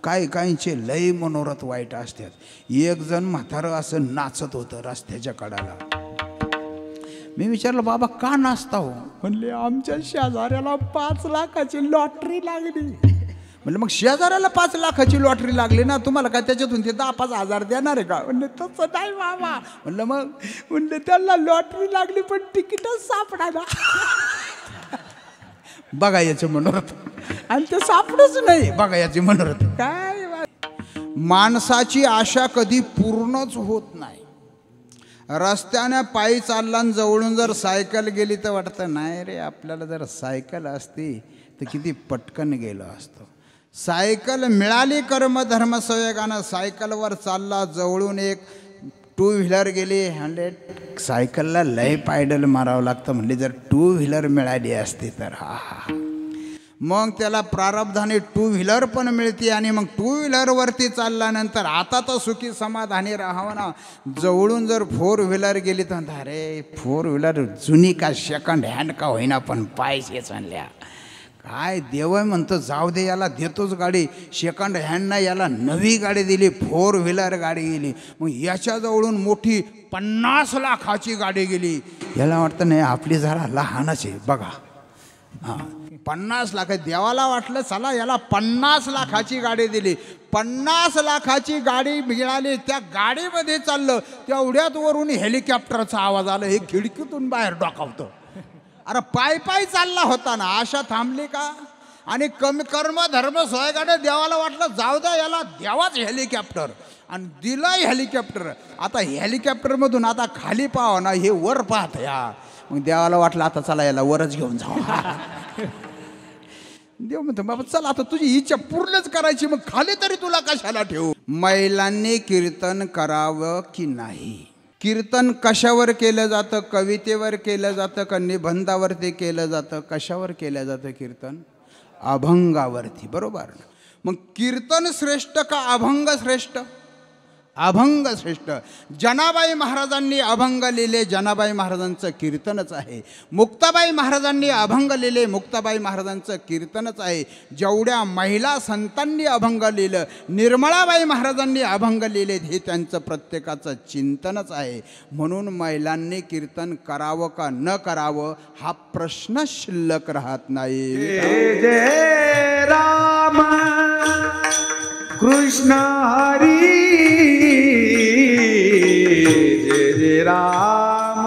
काही काहींचे लय मनोरथ वाईट असतात. एक जण म्हातारं असं नाचत होतं रस्त्याच्या कडाला. मी विचारलं, बाबा का नाचता हो? म्हणले, आमच्या शेजाऱ्याला 5 लाखाची लॉटरी लागली. म्हणलं, मग शेजाऱ्याला 5 लाखाची लॉटरी लागली ना, तुम्हाला काय त्याच्यातून ते 10-5 हजार देणार आहे का? म्हणले, तसं नाही बाबा. म्हणलं, मग? म्हणले, त्याला लॉटरी लागली पण तिकीटच सापडायला. बघा याचे मनोरथ. आणि ते सापडच नाही. बघा याचे मनोरथ. काय माणसाची आशा कधी पूर्णच होत नाही. रस्त्याने पायी चालला आणि जवळून जर सायकल गेली तर वाटतं, नाही रे, आपल्याला जर सायकल असती तर किती पटकन गेलं असतं. सायकल मिळाली कर्मधर्म संयोगानं, सायकलवर चालला, जवळून एक 2 व्हीलर गेली. म्हणले, सायकलला लय पायडल मारावं लागतं. म्हणले, जर 2 व्हीलर मिळाली असती तर हा हा. मग त्याला प्रारब्धाने 2 व्हीलर पण मिळते आणि मग 2 व्हीलरवरती चालल्यानंतर आता तर सुखी समाधानी राहावं ना. जवळून जर 4 व्हीलर गेली तर अरे 4 व्हीलर जुनी का सेकंड हँड का होईना पण पाहिजे चालल्या. काय देव म्हणतं, जाऊ दे, याला देतोच गाडी. सेकंड हँड नाही, याला नवी गाडी दिली, 4 व्हीलर गाडी गेली. मग याच्याजवळून मोठी 50 लाखाची गाडी गेली. याला वाटतं नाही, आपली जरा लहानच आहे. बघा, हां, 50 लाख. देवाला वाटलं चला याला 50 लाखाची गाडी दिली. 50 लाखाची गाडी मिळाली. त्या गाडीमध्ये चाललं, तेवढ्यात वरून हेलिकॉप्टरचा आवाज आला. हे खिडकीतून बाहेर डोकावतं. अरे पायी पायी चालला होता ना, आशा थांबली का? आणि कर्म धर्म सोयगाने देवाला वाटलं जाऊ द्या याला द्यावाच हेलिकॉप्टर, आणि दिलाय हेलिकॉप्टर. आता हेलिकॉप्टरमधून आता खाली पाहावं ना, हे वर पाहत या. मग देवाला वाटलं आता चला याला वरच घेऊन जाऊ. देव म्हणतो, बाबा चला आता तुझी इच्छा पूर्णच करायची, मग खाली तरी तुला कशाला ठेवू. महिलांनी कीर्तन करावं की नाही? कीर्तन कशावर केलं जातं? कवितेवर केलं जातं का निबंधावरती केलं जातं? कशावर केलं जातं कीर्तन? अभंगावरती, बरोबर. मग कीर्तन श्रेष्ठ का अभंग श्रेष्ठ? अभंग श्रेष्ठ. जनाबाई महाराजांनी अभंग लिहिले, जनाबाई महाराजांचं कीर्तनच आहे. मुक्ताबाई महाराजांनी अभंग लिहिले, मुक्ताबाई महाराजांचं कीर्तनच आहे. जेवढ्या महिला संतांनी अभंग लिहिलं, निर्मळाबाई महाराजांनी अभंग लिहिले, हे त्यांचं प्रत्येकाचं चिंतनच आहे. म्हणून महिलांनी कीर्तन करावं का न करावं हा प्रश्न शिल्लक राहत नाही. जय जय राम कृष्ण हरी, जय जय राम.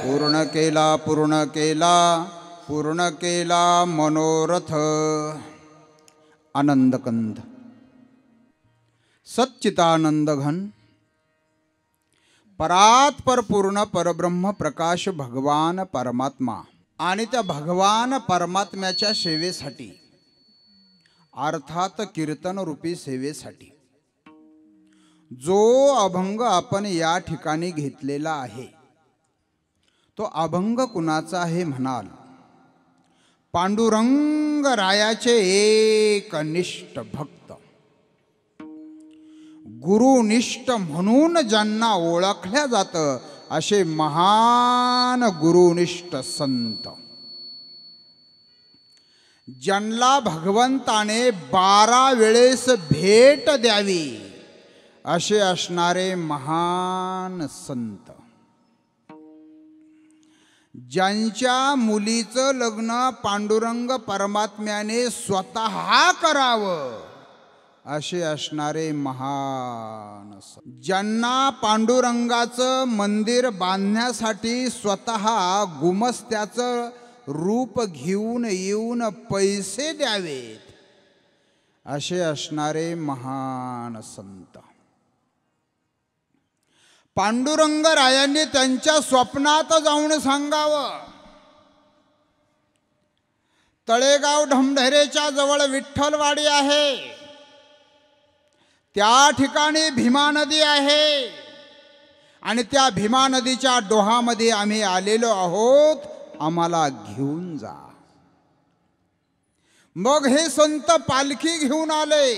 पूर्ण केला, पूर्ण केला, पूर्ण केला मनोरथ. आनंदकंद. सच्चिदानंद घन परात्पर पूर्ण परब्रह्म प्रकाश भगवान परमात्मा आणि त्या भगवान परमात्म्याच्या सेवेसाठी, अर्थात कीर्तन रूपी सेवेसाठी जो अभंग आपण या ठिकाणी घेतलेला आहे, तो अभंग कुणाचा आहे म्हणाल? पांडुरंग रायाचे एकनिष्ठ भक्त, गुरुनिष्ठ म्हणून ज्यांना ओळखल्या जातं असे महान गुरुनिष्ठ संत, ज्यांना भगवंताने 12 वेळेस भेट द्यावी असे असणारे महान संत, ज्यांच्या मुलीचं लग्न पांडुरंग परमात्म्याने स्वतः करावं असे असणारे महान संत, ज्यांना पांडुरंगाचं मंदिर बांधण्यासाठी स्वतः गुमस्त्याचं रूप घेऊन येऊन पैसे द्यावेत असे असणारे महान संत, पांडुरंग रायांनी त्यांच्या स्वप्नात जाऊन सांगावं, तळेगाव ढमढेरेच्या जवळ विठ्ठलवाडी आहे, त्या ठिकाणी भीमा नदी आहे आणि त्या भीमा नदीच्या डोहामध्ये आम्ही आलेलो आहोत, आम्हाला घेऊन जा. मग हे संत पालखी घेऊन आले,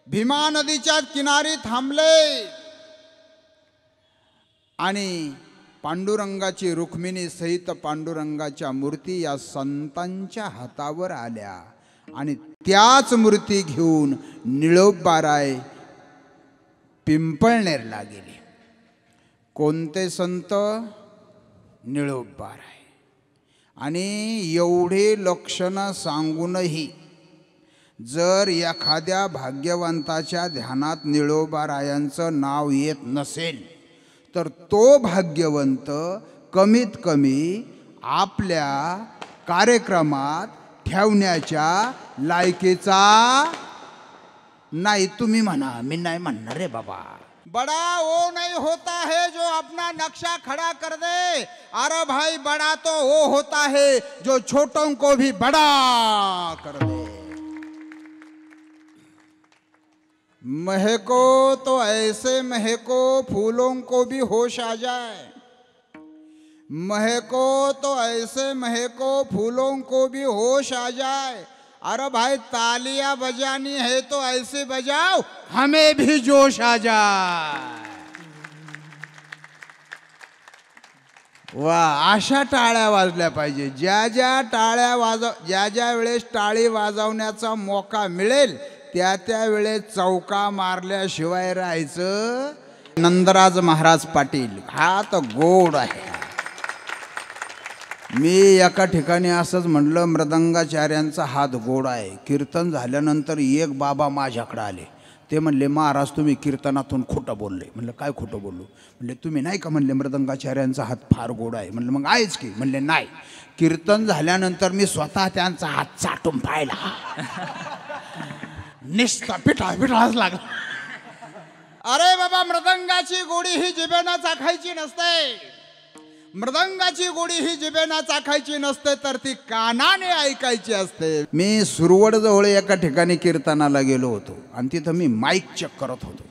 भीमा नदीच्या किनारी थांबले आणि पांडुरंगाची रुक्मिणी सहित पांडुरंगाच्या मूर्ती या संतांच्या हातावर आल्या आणि त्याच मूर्ती घेऊन निळोबाराय पिंपळनेरला गेले. कोणते संत? निळोबाराय. आणि एवढे लक्षणं सांगूनही जर एखाद्या भाग्यवंताच्या ध्यानात निळोबारायांचं नाव येत नसेल तर तो भाग्यवंत कमीत कमी आपल्या कार्यक्रमात ठेवण्याच्या लायकीचा नाही. तुम्ही म्हणा, मी नाही म्हणणार रे बाबा. बड़ा वो नहीं होता है जो अपना नक्शा खड़ा कर दे. अरे भाई बड़ा तो वो होता है जो छोटों को भी बड़ा कर दे. महको तो ऐसे महको फूलों को भी होश आ जाए. महको तो ऐसे महको फूलों को भी होश आ जाए. अरे भाई तालियां बजानी है तो ऐसे बजाओ हमें भी जोश आ जाए. वाह, अशा टाळ्या वाजल्या पाहिजे. ज्या ज्या वेळेस टाळी वाजवण्याचा मौका मिळेल त्या वेळेस चौका मारल्याशिवाय राहायचं. नंदराज महाराज पाटील हा तर गोड आहे. मी एका ठिकाणी असंच म्हटलं, मृदंगाचार्यांचा हात गोड आहे. कीर्तन झाल्यानंतर एक बाबा माझ्याकडे आले. ते म्हणले, महाराज तुम्ही कीर्तनातून खोटं बोलले. म्हणलं काय खोटं बोललो? म्हणले तुम्ही नाही का म्हणले मृदंगाचार्यांचा हात फार गोड आहे. म्हणलं मग आहेच की. म्हणले नाही, कीर्तन झाल्यानंतर मी स्वतः त्यांचा हात चाटून पाहिला. निस्ता पिठाळाच लागला. अरे बाबा, मृदंगाची गोडी ही जिभेनं चाखायची नसते. मृदंगाची गोडी ही जिभेनं चाखायची नसते तर ती कानाने ऐकायची असते. मी सुरवड जवळ एका ठिकाणी कीर्तनाला गेलो होतो आणि तिथं मी माईक चेक करत होतो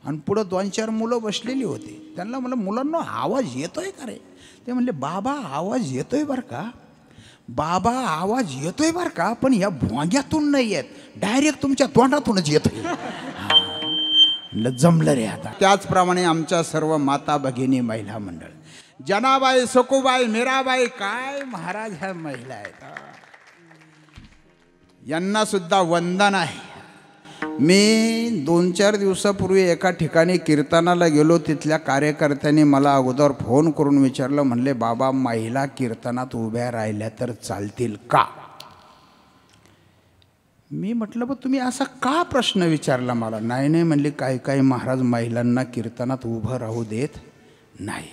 आणि पुढं 2-4 मुलं बसलेली होती. त्यांना म्हणलं, मुलांना आवाज येतोय का रे? ते म्हणले, बाबा आवाज येतोय बरं का, बाबा आवाज येतोय बरं का, पण या भोंग्यातून नाही येत, डायरेक्ट तुमच्या तोंडातूनच येतोय. म्हणलं जमलं रे आता. त्याचप्रमाणे आमच्या सर्व माता भगिनी महिला मंडळ, जनाबाई, सखूबाई, मीराबाई, काय महाराज ह्या महिला आहेत, यांना सुद्धा वंदन आहे. मी 2-4 दिवसापूर्वी एका ठिकाणी कीर्तनाला गेलो. तिथल्या कार्यकर्त्यांनी मला अगोदर फोन करून विचारलं, म्हणले बाबा महिला कीर्तनात उभ्या राहिल्या तर चालतील का? मी म्हटलं बघ तुम्ही असा का प्रश्न विचारला मला? नाही नाही म्हणले, काही महाराज महिलांना कीर्तनात उभं राहू देत नाही.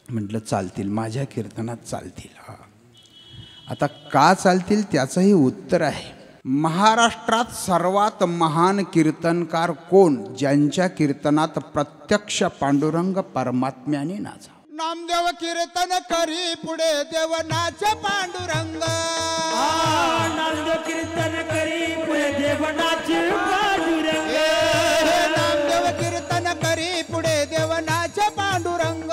म्हटलं चालतील, माझ्या कीर्तनात चालतील. हा, आता का चालतील त्याचंही उत्तर आहे. महाराष्ट्रात सर्वात महान कीर्तनकार कोण? ज्यांच्या कीर्तनात प्रत्यक्ष पांडुरंग परमात्म्याने नाचा. नामदेव कीर्तन करी पुढे देव नाच पांडुरंग. नामदेव कीर्तन करी पुढे देव नाच पांडुरंग. नामदेव कीर्तन करी पुढे देव नाच पांडुरंग.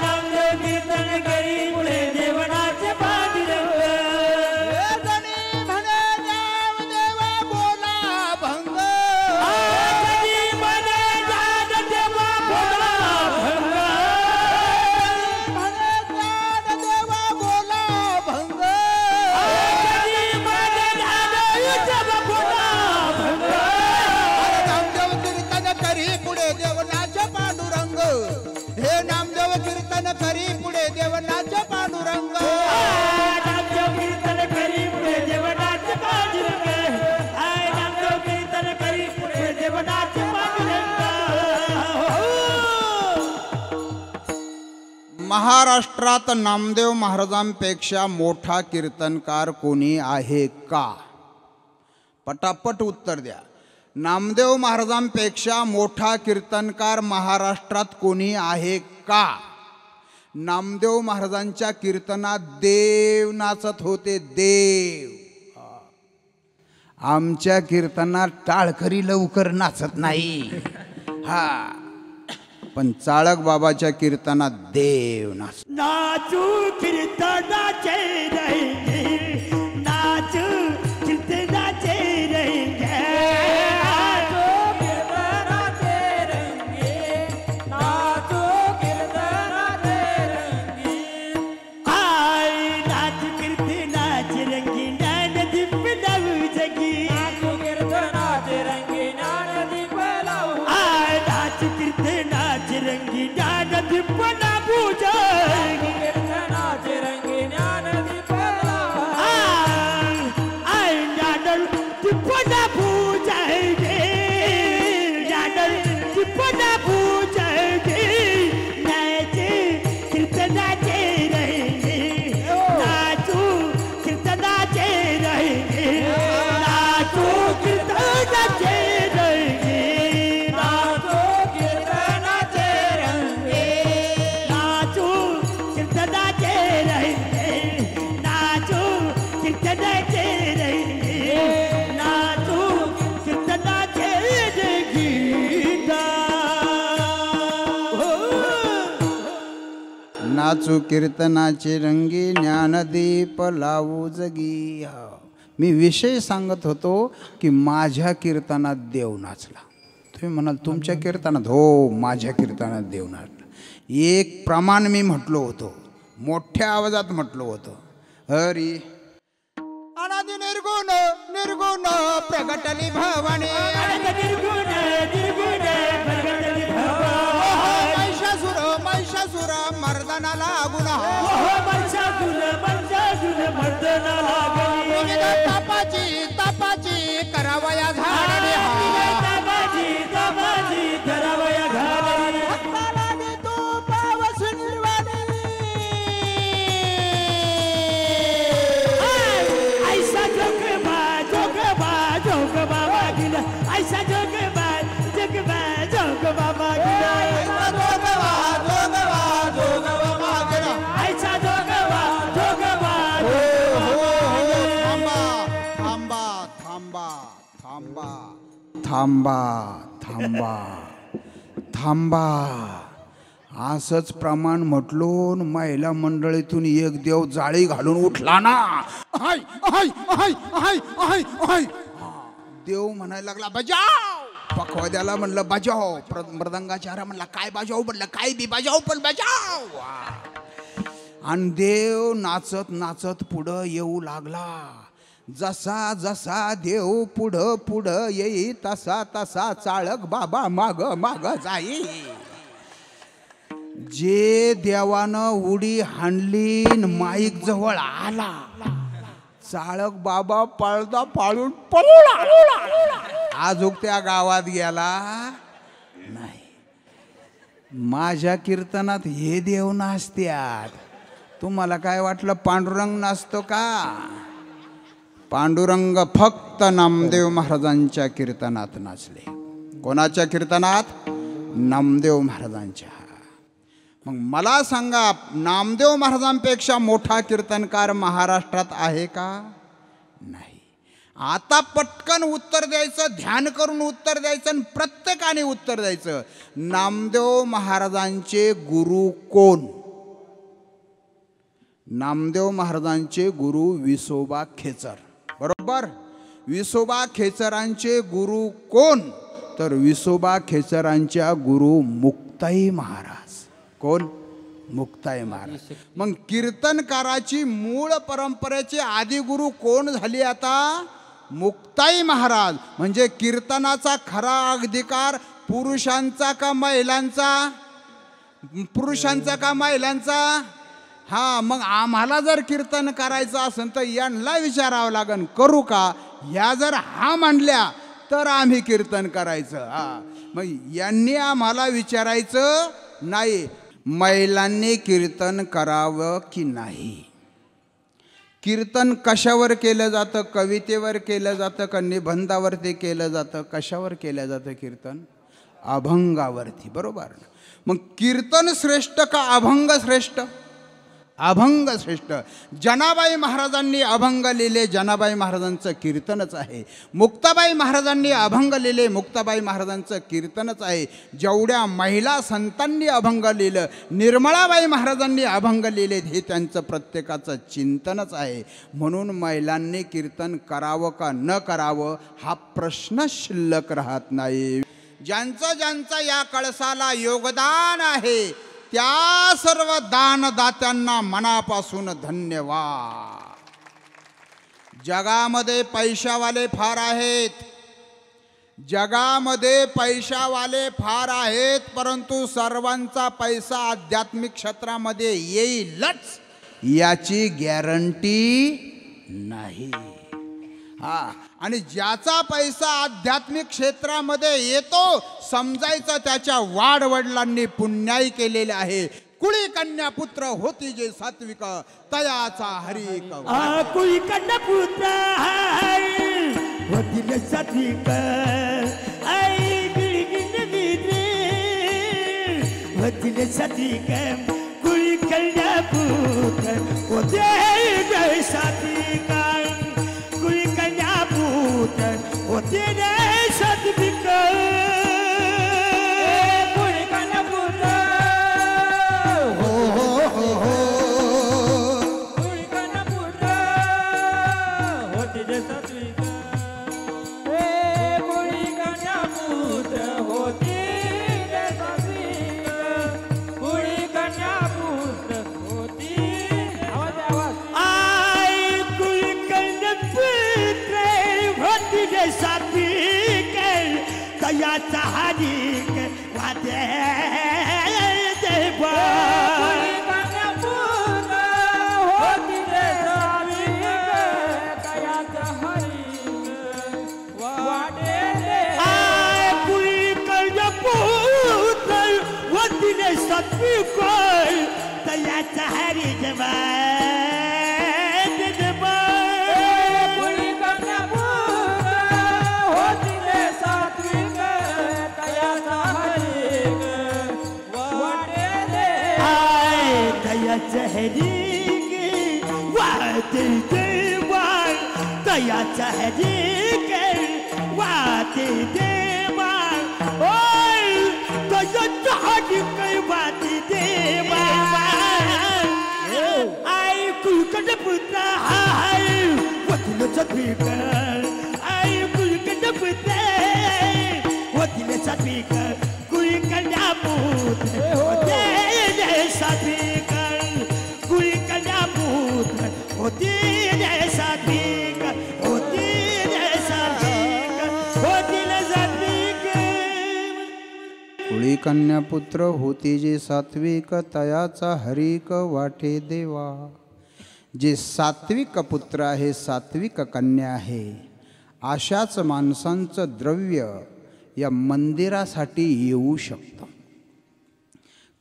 नामदेव कीर्तन करी पुढे देव नाच पांडुरंग. महाराष्ट्रात नामदेव महाराजांपेक्षा मोठा कीर्तनकार कोणी आहे का? पटापट उत्तर द्या. नामदेव महाराजांपेक्षा मोठा कीर्तनकार महाराष्ट्रात कोणी आहे का? नामदेव महाराजांच्या कीर्तनात देव नाचत होते, देव. आमच्या कीर्तनात टाळकरी लवकर नाचत नाही. हा, पण चाळक बाबाच्या कीर्तनात देव नाच. नाचू कीर्तनाचे रहेंगे, नाचू कीर्तनाचे रहेंगे. नाचू कीर्तनाचे रहेंगे, नाचू कीर्तनाचे रहेंगे. आय नाच कीर्तनाचे रंगी नदी दीपना पूजगी कीर्तनाचे रंगी ज्ञानदीप लावा आई ज्ञान दीपना पूजगी ज्ञान दीपना पूजगी नाचे कीर्तनाचे रंगी नाचू कीर्तनाचे रंगी नाचू कीर्तनाचे रंगी नाचो कीर्तनाचे रंगी नाचू कीर्तनाचे रंगी नाचू कीर्तनाचे रंगी नाचू कीर्तनाचे गीता नाचू कीर्तनाचे रंगी ज्ञानदीप लावू जगी. मी विषय सांगत होतो की माझ्या कीर्तनात देव नाचला. तुम्ही म्हणाल तुमच्या कीर्तनात? हो, माझ्या कीर्तनात देव नाचला. एक प्रमाण मी म्हटलो होतो, मोठ्या आवाजात म्हटलो होतो. हरी अनादि निर्गुण निर्गुण प्रगटली भवानी निर्गुण निर्गुण प्रगटली भवानी महिषासुर महिषासुर मर्दनाला गुण महिषासुर मर्दना लागली तापाची तापाची करावया झाडली तापाची करावया घालली तो पावस निर्वाणी ऐसा जोगबा मागिला ऐसा जोगबा मागिला ऐसा जोगबा थांबा थांबा थांबा. असंच प्रमाण म्हटलो, महिला मंडळीतून एक देव जाळी घालून उठला ना. हाय हाय हाय हाय हाय हाय. देव म्हणायला लागला बजाव. पखवाद्याला म्हणलं बजाव. मृदंगाचार्य म्हणला काय बजाव? म्हणलं काय बी बजाव पण बजाव. आणि देव नाचत नाचत पुढं येऊ लागला. जसा जसा देव पुढं पुढं येई तसा तसा चाळक बाबा माग माग जाई. जे देवानं उडी हाणली माईक जवळ आला, चाळक बाबा पळता पाळून पळला. आजूक त्या गावात गेला नाही. माझ्या कीर्तनात हे देव नाचत्यात. तुम्हाला काय वाटलं पांडुरंग नाचतो का? पांडुरंग फक्त नामदेव महाराजांच्या कीर्तनात नाचले. कोणाच्या कीर्तनात? नामदेव महाराजांच्या. मग मला सांगा, नामदेव महाराजांपेक्षा मोठा कीर्तनकार महाराष्ट्रात आहे का? नाही. आता पटकन उत्तर द्यायचं, ध्यान करून उत्तर द्यायचं आणि प्रत्येकाने उत्तर द्यायचं. नामदेव महाराजांचे गुरु कोण? नामदेव महाराजांचे गुरु विसोबा खेचर. बरोबर. विसोबा खेचरांचे गुरु कोण? तर विसोबा खेचरांच्या गुरु मुक्ताई महाराज. कोण? मुक्ताई महाराज. मग कीर्तनकाराची मूळ परंपरेचे आदिगुरु कोण झाली आता? मुक्ताई महाराज. म्हणजे कीर्तनाचा खरा अधिकार पुरुषांचा का महिलांचा? पुरुषांचा का महिलांचा? हा. मग आम्हाला जर कीर्तन करायचं असेल तर यांना विचारावं लागेल करू का? ह्या जर हा म्हणल्या तर आम्ही कीर्तन करायचं. हा. मग यांनी आम्हाला विचारायचं नाही. महिलांनी कीर्तन करावं की नाही? कीर्तन कशावर केलं जातं? कवितेवर केलं जातं का निबंधावरती केलं जातं? कशावर केलं जातं कीर्तन? अभंगावरती. बरोबर. मग कीर्तन श्रेष्ठ का अभंग श्रेष्ठ? अभंग श्रेष्ठ. जनाबाई महाराजांनी अभंग लिहिले, जनाबाई महाराजांचं कीर्तनच आहे. मुक्ताबाई महाराजांनी अभंग लिहिले, मुक्ताबाई महाराजांचं कीर्तनच आहे. जेवढ्या महिला संतांनी अभंग लिहिलं, निर्मळाबाई महाराजांनी अभंग लिहिले, हे त्यांचं प्रत्येकाचं चिंतनच आहे. म्हणून महिलांनी कीर्तन करावं का न करावं हा प्रश्न शिल्लक राहत नाही. ज्यांचं ज्यांचं या कळसाला योगदान आहे त्या सर्व दानदात्यांना मनापासून धन्यवाद. जगामध्ये पैशावाले फार आहेत, जगामध्ये पैशावाले फार आहेत, परंतु सर्वांचा पैसा आध्यात्मिक क्षेत्रामध्ये येईलच याची गॅरंटी नाही. आणि ज्याचा पैसा आध्यात्मिक क्षेत्रामध्ये येतो समजायचं त्याच्या वाडवडिलांनी पुण्याई केलेले आहे. कुळी कन्या पुत्र होती जे सात्विक तयाचा हरी कुळी कन्या पुत्र होती जे सात्विक आई गिळगिळ होती जे सात्विक कुळी कन्या पुत्र होते जे सात्विक कुळी कन्या पुत्र होते जे सात्विक कुळी कन्या पुत्र कुळी कन्या पुत्र होती जे सात्विक कुळी कन्या पुत्र होती जे सात्विक कुळी कन्या पुत्र होती आई कुळी कन्या पुत्र होती जे सात्विक तयाचा हरी वादे देवा कुळी कन्या पुत्र होती जे सात्विक तयाचा हरी वाटे आय कुळी कन्या पुत्र होती जे सात्विक तयाचा हरी देवा कुळी कन्या पुत्र होती जे सात्विक तयाचा हरी वाटे आय तयाचा हरी वादे देवा तयाचा हरी वादे देवा ओय तयाचा हरी वादे देवा आई कुलकड पुत्र हाय वतीने सात्विक आई कुलकड पुत्र वतीने सात्विक कुलकन्या पुत्र होते जे सात्विक कुलकन्या पुत्र होते जे सात्विक होते जे सात्विक होते जे सात्विक कुळी कन्या पुत्र होती जे सात्विक तयाचा हरिक वाटे देवा. जे सात्विक पुत्र आहे, सात्विक कन्या आहे, अशाच माणसांचं द्रव्य या मंदिरासाठी येऊ शकतं.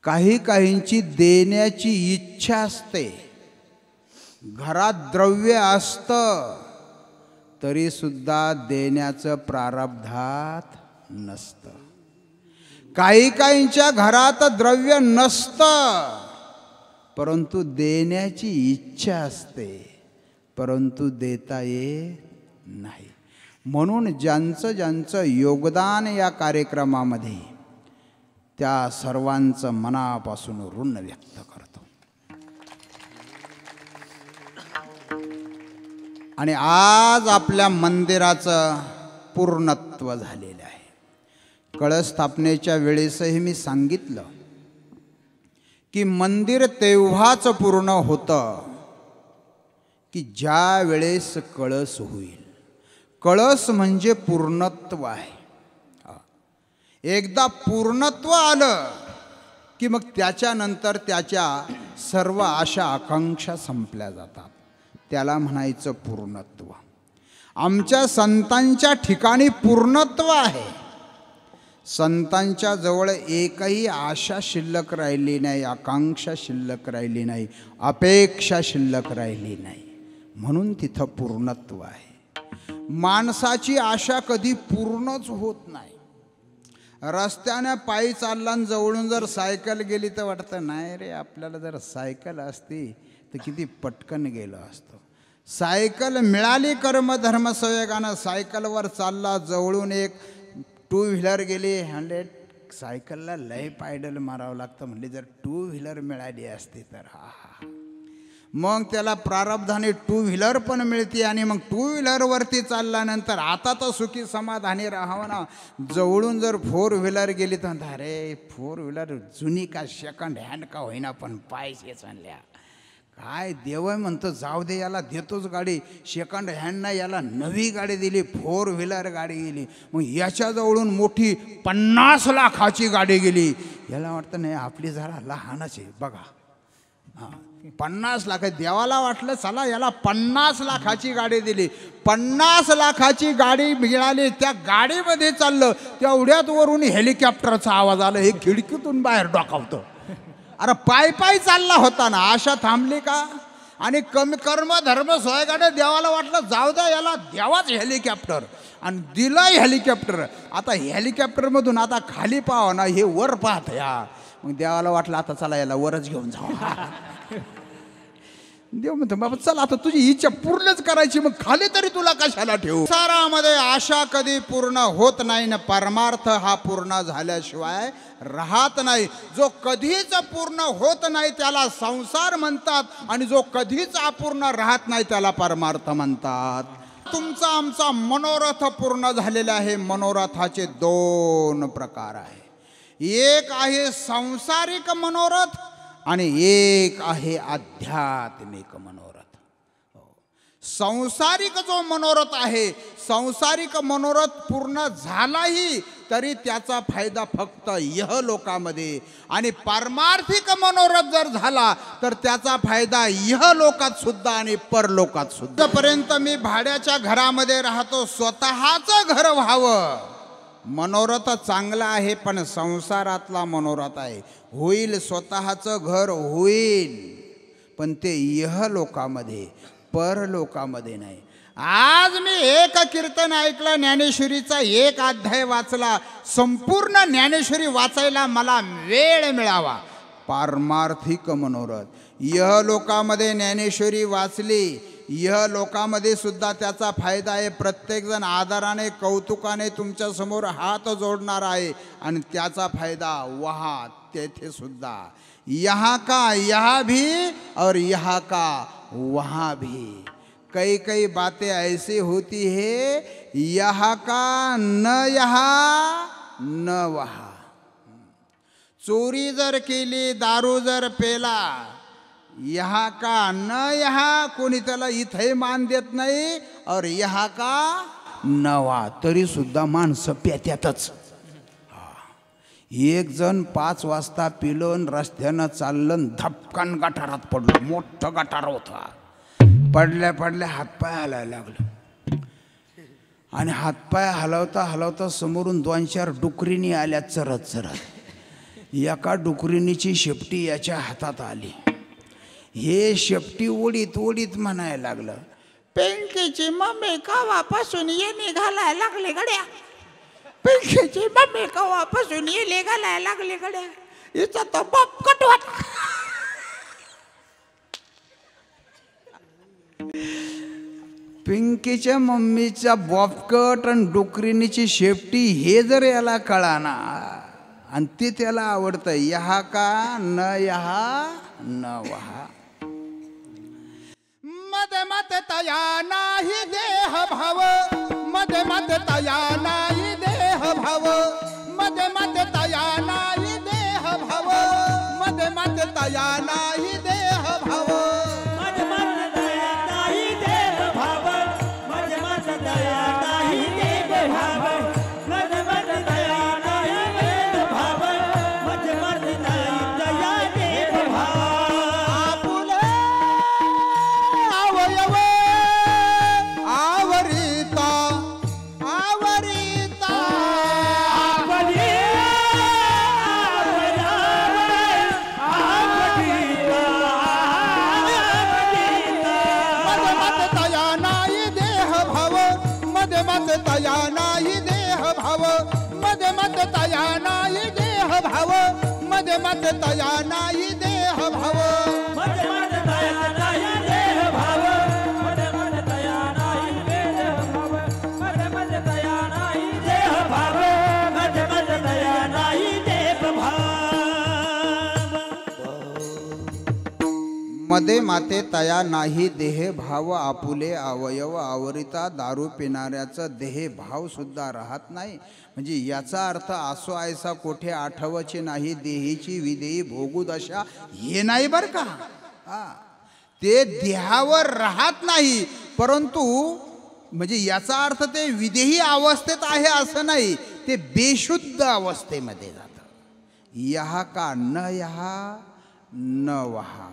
काही काहींची देण्याची इच्छा असते, घरात द्रव्य असतं तरी सुद्धा देण्याचं प्रारब्धात नसतं. काही काहींच्या घरात द्रव्य नसतं परंतु देण्याची इच्छा असते, परंतु देता येत नाही. म्हणून ज्यांचं ज्यांचं योगदान या कार्यक्रमामध्ये त्या सर्वांचं मनापासून ऋण व्यक्त करतो. आणि आज आपल्या मंदिराचं पूर्णत्व झालेलं आहे. कळस स्थापनेच्या वेळेसही मी सांगितलं की मंदिर तेव्हाच पूर्ण होतं की ज्या वेळेस कळस होईल. कळस म्हणजे पूर्णत्व आहे. एकदा पूर्णत्व आलं की मग त्याच्यानंतर त्याच्या सर्व आशा आकांक्षा संपल्या जातात. त्याला म्हणायचं पूर्णत्व. आमच्या संतांच्या ठिकाणी पूर्णत्व आहे. संतांच्या जवळ एकही आशा शिल्लक राहिली नाही, आकांक्षा शिल्लक राहिली नाही, अपेक्षा शिल्लक राहिली नाही, म्हणून तिथं पूर्णत्व आहे. माणसाची आशा कधी पूर्णच होत नाही. रस्त्याने पायी चालला आणि जवळून जर सायकल गेली तर वाटतं नाही रे, आपल्याला जर सायकल असती तर किती पटकन गेलो असतो. सायकल मिळाली कर्मधर्म संयोगानं, सायकलवर चालला, जवळून एक टू व्हीलर गेली, म्हणले सायकलला लय पायडल मारावं लागतं, म्हणले जर टू व्हीलर मिळाली असती तर हा हा. मग त्याला प्रारब्धाने टू व्हीलर पण मिळते आणि मग टू व्हीलरवरती चालल्यानंतर आता तर सुखी समाधानी राहावं ना. जवळून जर फोर व्हीलर गेली तर अरे फोर व्हीलर जुनी का सेकंड हँड का होईना पण पाहिजेच म्हणल्या. काय देव म्हणतं जाऊ दे याला देतोच गाडी, सेकंड हँड नाही याला नवी गाडी दिली, 4 व्हीलर गाडी गेली. मग याच्याजवळून मोठी 50 लाखाची गाडी गेली. याला वाटतं नाही आपली जरा लहानच आहे. बघा 50 लाख, देवाला वाटलं चला याला 50 लाखाची गाडी दिली. 50 लाखाची गाडी मिळाली, त्या गाडीमध्ये चाललं, तेवढ्यात वरून हेलिकॉप्टरचा आवाज आला. हे खिडकीतून बाहेर डोकावतं. अरे पायी चालला होता ना, आशा थांबली का? आणि कमी कर्म धर्म सोयगाडे देवाला वाटलं जाऊ द्या याला देवाच हेलिकॉप्टर, आणि दिलंय हेलिकॉप्टर. आता हेलिकॉप्टरमधून आता खाली पाहा ना, हे वर पाहत या. मग देवाला वाटलं आता चला याला वरच घेऊन जाऊ. देव म्हणतो बाबा चल आता तुझी इच्छा पूर्णच करायची, मग खाली तरी तुला कशाला ठेवू. संसारामध्ये आशा कधी पूर्ण होत नाही ना, परमार्थ हा पूर्ण झाल्याशिवाय राहत नाही. जो कधीच पूर्ण होत नाही त्याला संसार म्हणतात, आणि जो कधीच अपूर्ण राहत नाही त्याला परमार्थ म्हणतात. तुमचा आमचा मनोरथ पूर्ण झालेला आहे. मनोरथाचे 2 प्रकार आहे. एक आहे सांसारिक मनोरथ आणि एक आहे आध्यात्मिक मनोरथ. सांसारिक जो मनोरथ आहे, सांसारिक मनोरथ पूर्ण झालाही तरी त्याचा फायदा फक्त इहलोकामध्ये, आणि पारमार्थिक मनोरथ जर झाला तर त्याचा फायदा इहलोकात सुद्धा आणि परलोकात सुद्धा. पर्यंत मी भाड्याच्या घरामध्ये राहतो, स्वतःचं घर व्हावं मनोरथ चांगला आहे, पण संसारातला मनोरथ आहे. होईल स्वतःचं घर होईल, पण ते इहलोकामध्ये परलोकामध्ये नाही. आज मी एक कीर्तन ऐकलं, ज्ञानेश्वरीचा 1 अध्याय वाचला. संपूर्ण ज्ञानेश्वरी वाचायला मला वेळ मिळावा. पारमार्थिक मनोरथ. इहलोकामध्ये ज्ञानेश्वरी वाचली, इहलोकामध्ये सुद्धा त्याचा फायदा आहे. प्रत्येकजण आदराने कौतुकाने तुमच्या समोर हात जोडणार आहे, आणि त्याचा फायदा वहाँ तेथे सुद्धा. यहाँ का यहाँ भी और यहाँ का वहाँ भी. कई बातें ऐसी होती है, यहाँ का न यहाँ न वहाँ. चोरी जर केली, दारू जर पेला, यहाँ का न यहाँ, कोणी त्याला इथे मान देत नाही, और यहाँ का नवा तरी सुद्धा माणसं पेत्यातच. एक जण 5 वाजता पिलं, रस्त्यानं चाललं, धपकन गटारात पडलं. मोठं गटार होता. पडल्या हातपाय हलायला लागलं, आणि हातपाय हलवता समोरून 2-4 डुकरीनी आल्या चरत. एका डुकरीनीची शेपटी याच्या हातात आली. हे शेपटी ओढीत म्हणायला लागलं, पिंकीची मम्मी कवापासून येणे घालायला लागले गड्या. पिंकीची मम्मी कवापासून येणे घालायला लागले गड्या. हिचा तर बाप कटवाट. पिंकीच्या मम्मीचा बॉबकट आणि डुकरीनीची शेपटी हे जर याला कळाना, आणि ते त्याला आवडतं. यहाँ का न यहाँ न वहाँ. मद तया नाही देह भाव, मद तया नाही देह भाव, मद तया नाही देह भाव, मद तया नाही देह भाव. मद तया नाही देह भाव. मदे माते तया नाही देह भाव, आपुले अवयव आवरिता. दारू पिणाऱ्याचं देह भाव सुद्धा राहत नाही. म्हणजे याचा अर्थ असो ऐसा कोठे आठवचे नाही, देहीची विदेही भोगू दशा हे नाही बरं का. ते देहावर राहत नाही, परंतु म्हणजे याचा अर्थ ते विदेही अवस्थेत आहे असं नाही, ते बेशुद्ध अवस्थेमध्ये जातं. यहा का न यहा न वहा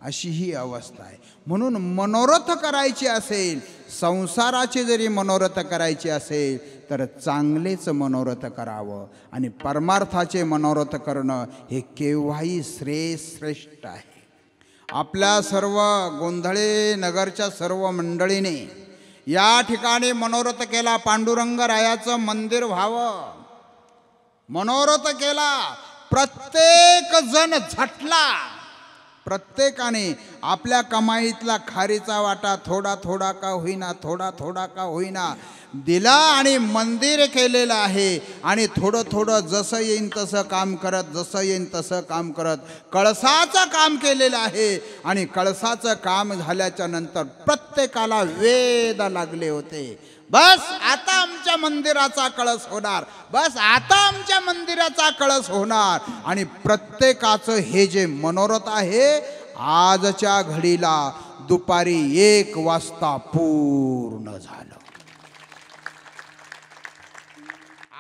अशी ही अवस्था आहे. म्हणून मनोरथ करायचे असेल, संसाराचे जरी मनोरथ करायचे असेल तर चांगलेच मनोरथ करावं आणि परमार्थाचे मनोरथ करणं हे केव्हाही श्रेष्ठ आहे. आपल्या सर्व गोंधळे नगरच्या सर्व मंडळीने या ठिकाणी मनोरथ केला, पांडुरंगरायाचं मंदिर व्हावं मनोरथ केला. प्रत्येक जण झटला, प्रत्येकाने आपल्या कमाईतला खारीचा वाटा थोडा थोडा का होईना, थोडा थोडा का होईना दिला आणि मंदिर केलेलं आहे. आणि थोडं थोडं जसं येईन तसं काम करत, जसं येईन तसं काम करत कळसाचं काम केलेलं आहे. आणि कळसाचं काम झाल्याच्या नंतर प्रत्येकाला वेद लागले होते, बस आता आमच्या मंदिराचा कळस होणार, बस आता आमच्या मंदिराचा कळस होणार. आणि प्रत्येकाचं हे जे मनोरथ आहे आजच्या घडीला दुपारी 1 वाजता पूर्ण झालं.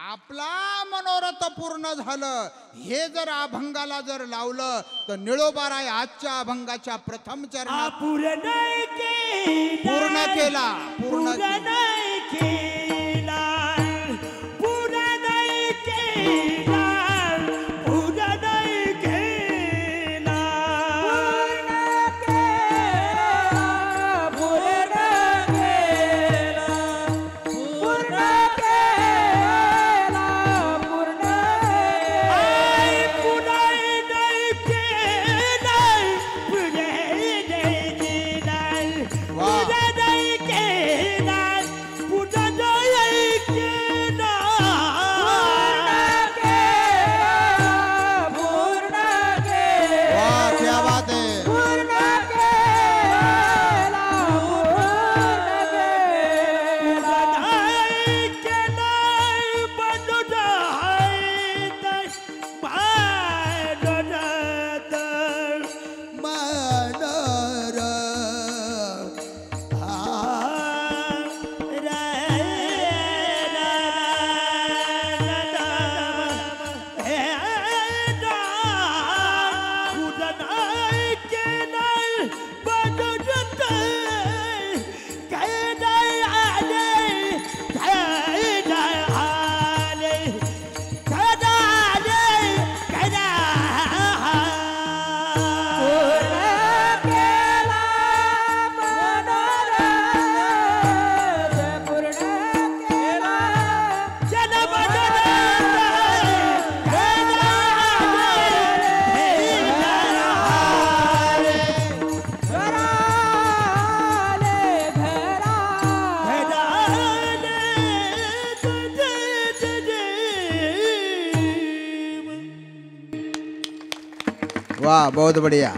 आपला मनोरथ पूर्ण झालं. हे जर अभंगाला जर लावलं तर निळोबाराय आजच्या अभंगाच्या प्रथम चरणात पूर्ण केला. वाह, बहुत बढ़िया.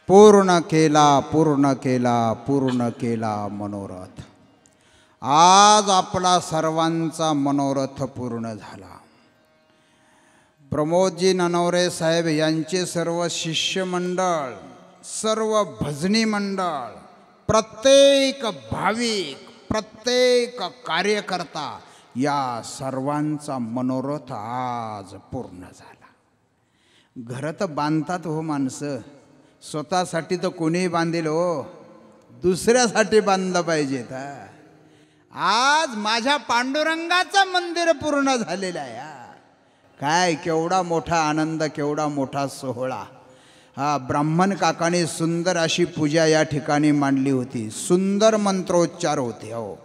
पूर्ण केला पूर्ण केला पूर्ण केला मनोरथ. आज आपला सर्वांचा मनोरथ पूर्ण झाला. प्रमोदजी ननवरे साहेब यांचे सर्व शिष्यमंडळ, सर्व भजनी मंडळ, प्रत्येक भाविक, प्रत्येक कार्यकर्ता या सर्वांचा मनोरथ आज पूर्ण झाला. घर तर बांधतात हो माणसं, स्वतःसाठी तर कोणीही बांधेल हो, दुसऱ्यासाठी बांधलं पाहिजेत. आज माझ्या पांडुरंगाचं मंदिर पूर्ण झालेलं आहे. काय केवढा मोठा आनंद, केवढा मोठा सोहळा. ब्राह्मण काकाने सुंदर अशी पूजा या ठिकाणी मांडली होती, सुंदर मंत्रोच्चार होते. हो,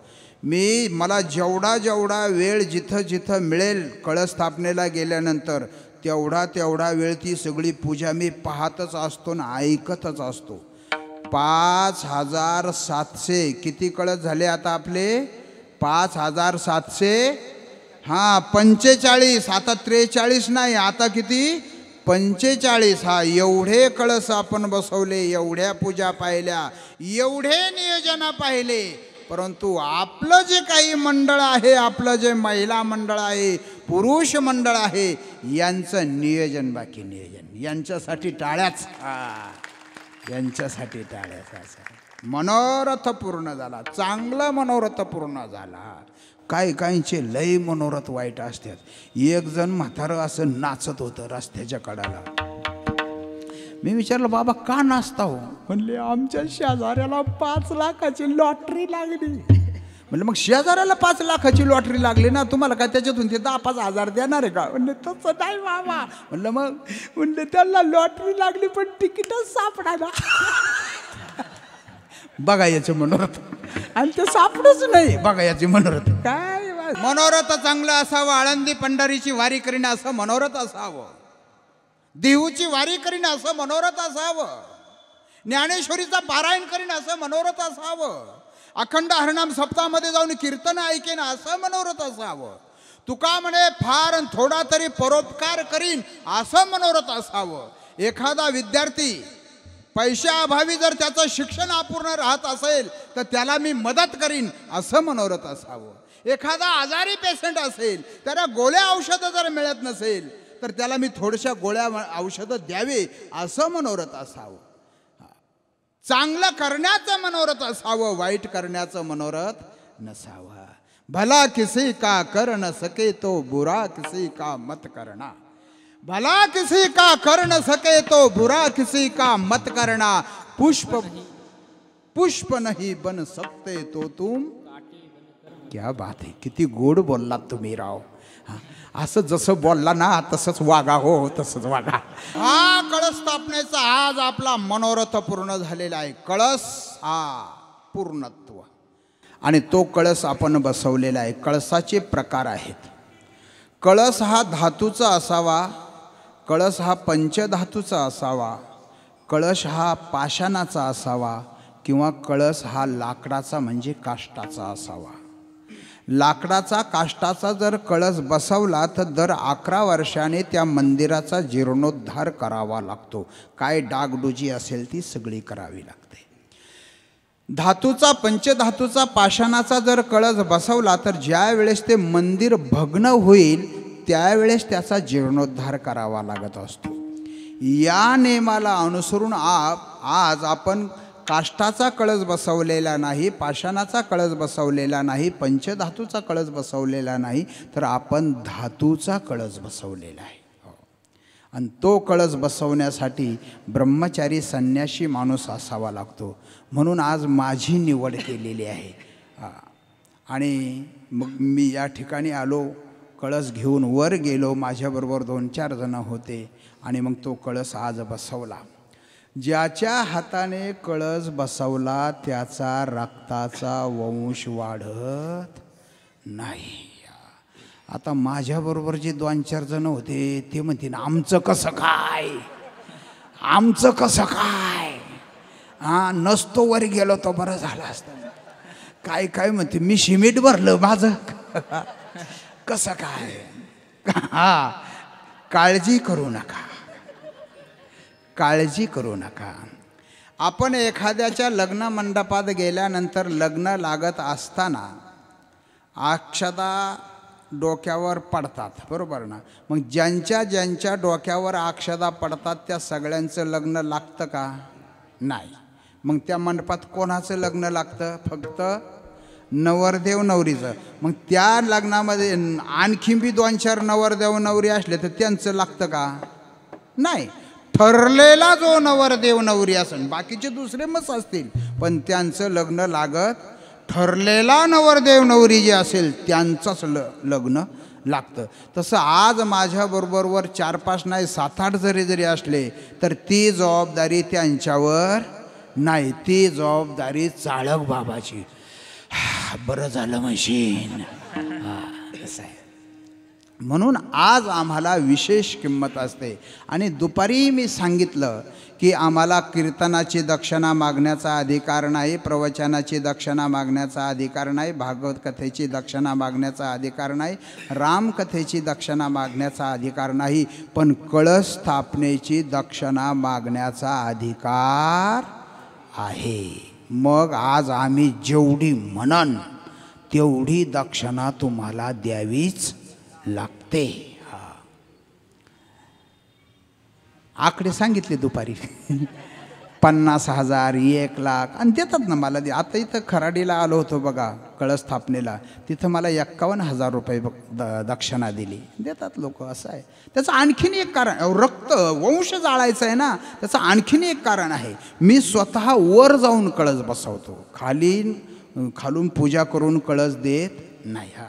मला जेवढा वेळ जिथं जिथं मिळेल कळस्थापनेला गेल्यानंतर तेवढा वेळ ती सगळी पूजा मी पाहतच असतो ना ऐकतच असतो. 5700 किती कळस झाले आता आपले? 5700 45. आता 43 नाही, आता किती? 45. एवढे कळस आपण बसवले, एवढ्या पूजा पाहिल्या, एवढे नियोजन पाहिले. परंतु आपलं जे काही मंडळ आहे, आपलं जे महिला मंडळ आहे, पुरुष मंडळ आहे, यांचं नियोजन बाकी. नियोजन यांच्यासाठी टाळ्याच. यांच्यासाठी टाळ्याचा असं मनोरथ पूर्ण झाला, चांगला मनोरथ पूर्ण झाला. काही काहींचे लय मनोरथ वाईट असतात. एक जण म्हातारं असं नाचत होतं रस्त्याच्या कडाला. मी विचारलं, बाबा का नाचता हो? म्हणले, आमच्या शेजाऱ्याला 5 लाखाची लॉटरी लागली. म्हणलं, मग शेजाऱ्याला 5 लाखाची लॉटरी लागली ना, तुम्हाला काय त्याच्यातून ते 10-5 हजार देणार आहे का? म्हणले, तसं नाही बाबा. म्हणलं, मग? म्हणले, त्याला लॉटरी लागली पण तिकीटच सापडायला. बघा याचे मनोरथ, आणि ते सापडच नाही. बघा याचे मनोरथ. काय मनोरथ चांगलं असावं. आळंदी पंढरीची वारी करीन असं मनोरथ असावं. देहूची वारी करीन असं मनोरथ असावं. ज्ञानेश्वरीचा पारायण करीन असं मनोरथ असावं. अखंड हरिनाम सप्ताहामध्ये जाऊन कीर्तन ऐकेन असं मनोरथ असावं. तुका म्हणे फार थोडा तरी परोपकार करीन असं मनोरथ असावं. एखादा विद्यार्थी पैशाअभावी जर त्याचं शिक्षण अपूर्ण राहत असेल तर त्याला मी मदत करीन असं मनोरथ असावं. एखादा आजारी पेशंट असेल, त्याला गोळ्या औषधं जर मिळत नसेल तर त्याला मी थोड्याशा गोळ्या औषधं द्यावे असं मनोरथ असावं. चांगलं करण्याचं मनोरथ असावं, वाईट करण्याचं मनोरथ नसावं. भला किसी का कर न सके तो बुरा किसी का मत करना. भला किसी का कर न सके तो बुरा किसी का मत करना. पुष्प नहीं बन सकते तो तुम. क्या बात है, किती गोड बोललात तुम्ही राव. असं जसं बोलला ना तसंच वागा. हो, तसंच वागा. हा कळस स्थापनेचा आज आपला मनोरथ पूर्ण झालेला आहे. कळस हा पूर्णत्व, आणि तो कळस आपण बसवलेला आहे. कळसाचे प्रकार आहेत. कळस हा धातूचा असावा, कळस हा पंचधातूचा असावा, कळस हा पाषाणाचा असावा, किंवा कळस हा लाकडाचा म्हणजे काष्टाचा असावा. लाकडाचा काष्टाचा जर कळस बसवला तर दर 11 वर्षाने त्या मंदिराचा जीर्णोद्धार करावा लागतो. काय डागडुजी असेल ती सगळी करावी लागते. धातूचा पंचधातूचा पाषाणाचा जर कळस बसवला तर ज्या वेळेस ते मंदिर भग्न होईल त्यावेळेस त्याचा जीर्णोद्धार करावा लागत असतो. या नियमाला अनुसरून आज आपण काष्टाचा कळस बसवलेला नाही, पाषाणाचा कळस बसवलेला नाही, पंचधातूचा कळस बसवलेला नाही, तर आपण धातूचा कळस बसवलेला आहे. आणि तो कळस बसवण्यासाठी ब्रह्मचारी संन्यासी माणूस असावा लागतो. म्हणून आज माझी निवड केलेली आहे. आणि मग मी या ठिकाणी आलो, कळस घेऊन वर गेलो. माझ्याबरोबर 2-4 जण होते आणि मग तो कळस आज बसवला. ज्याच्या हाताने कळस बसवला त्याचा रक्ताचा वंश वाढत नाही. आता माझ्याबरोबर जे 2-4 जण होते ते म्हणतील, आमचं कसं काय, आमचं कसं काय. नसतो वर गेलो तो बरं झालं असतं. काय काय म्हणते, मी सिमेंट भरलं माझं कसं काय. काळजी करू नका, काळजी करू नका. आपण एखाद्याच्या लग्न मंडपात गेल्यानंतर लग्न लागत असताना अक्षता डोक्यावर पडतात, बरोबर ना. मग ज्यांच्या ज्यांच्या डोक्यावर अक्षता पडतात त्या सगळ्यांचं लग्न लागतं का? नाही. मग त्या मंडपात कोणाचं लग्न लागतं? फक्त नवरदेव नवरीचं. मग त्या लग्नामध्ये आणखी बी 2-4 नवरदेव नवरी असले तर त्यांचं लागतं का? नाही. ठरलेला जो नवरदेव नवरी असेल, बाकीचे दुसरे मत असतील पण त्यांचं लग्न लागत, ठरलेला नवरदेव नवरी जे असेल त्यांचंच लग्न लागतं. तसं आज माझ्याबरोबर 4-5 नाही 7-8 जरी असले तर ती जबाबदारी त्यांच्यावर नाही, ती जबाबदारी चाळक बाबाची. बरं झालं मशीन. असं आहे. म्हणून आज आम्हाला विशेष किंमत असते. आणि दुपारी मी सांगितलं की आम्हाला कीर्तनाची दक्षिणा मागण्याचा अधिकार नाही, प्रवचनाची दक्षिणा मागण्याचा अधिकार नाही, भागवत कथेची दक्षिणा मागण्याचा अधिकार नाही, रामकथेची दक्षिणा मागण्याचा अधिकार नाही, पण कळस स्थापनेची दक्षिणा मागण्याचा अधिकार आहे. मग आज आम्ही जेवढी म्हणन तेवढी दक्षिणा तुम्हाला द्यावीच लागते. आकडे सांगितले दुपारी. 50,000 1,00,000 आणि देतात ना मला. आता इथं खराडीला आलो होतो बघा कळस स्थापनेला, तिथं मला 51,000 रुपये दक्षिणा दिली. देतात लोक. असं आहे. त्याचं आणखीन एक कारण, रक्त वंश जाळायचं आहे ना, त्याचं आणखीन एक कारण आहे. मी स्वतः वर जाऊन कळस बसवतो, खालून पूजा करून कळस देत नाही. हा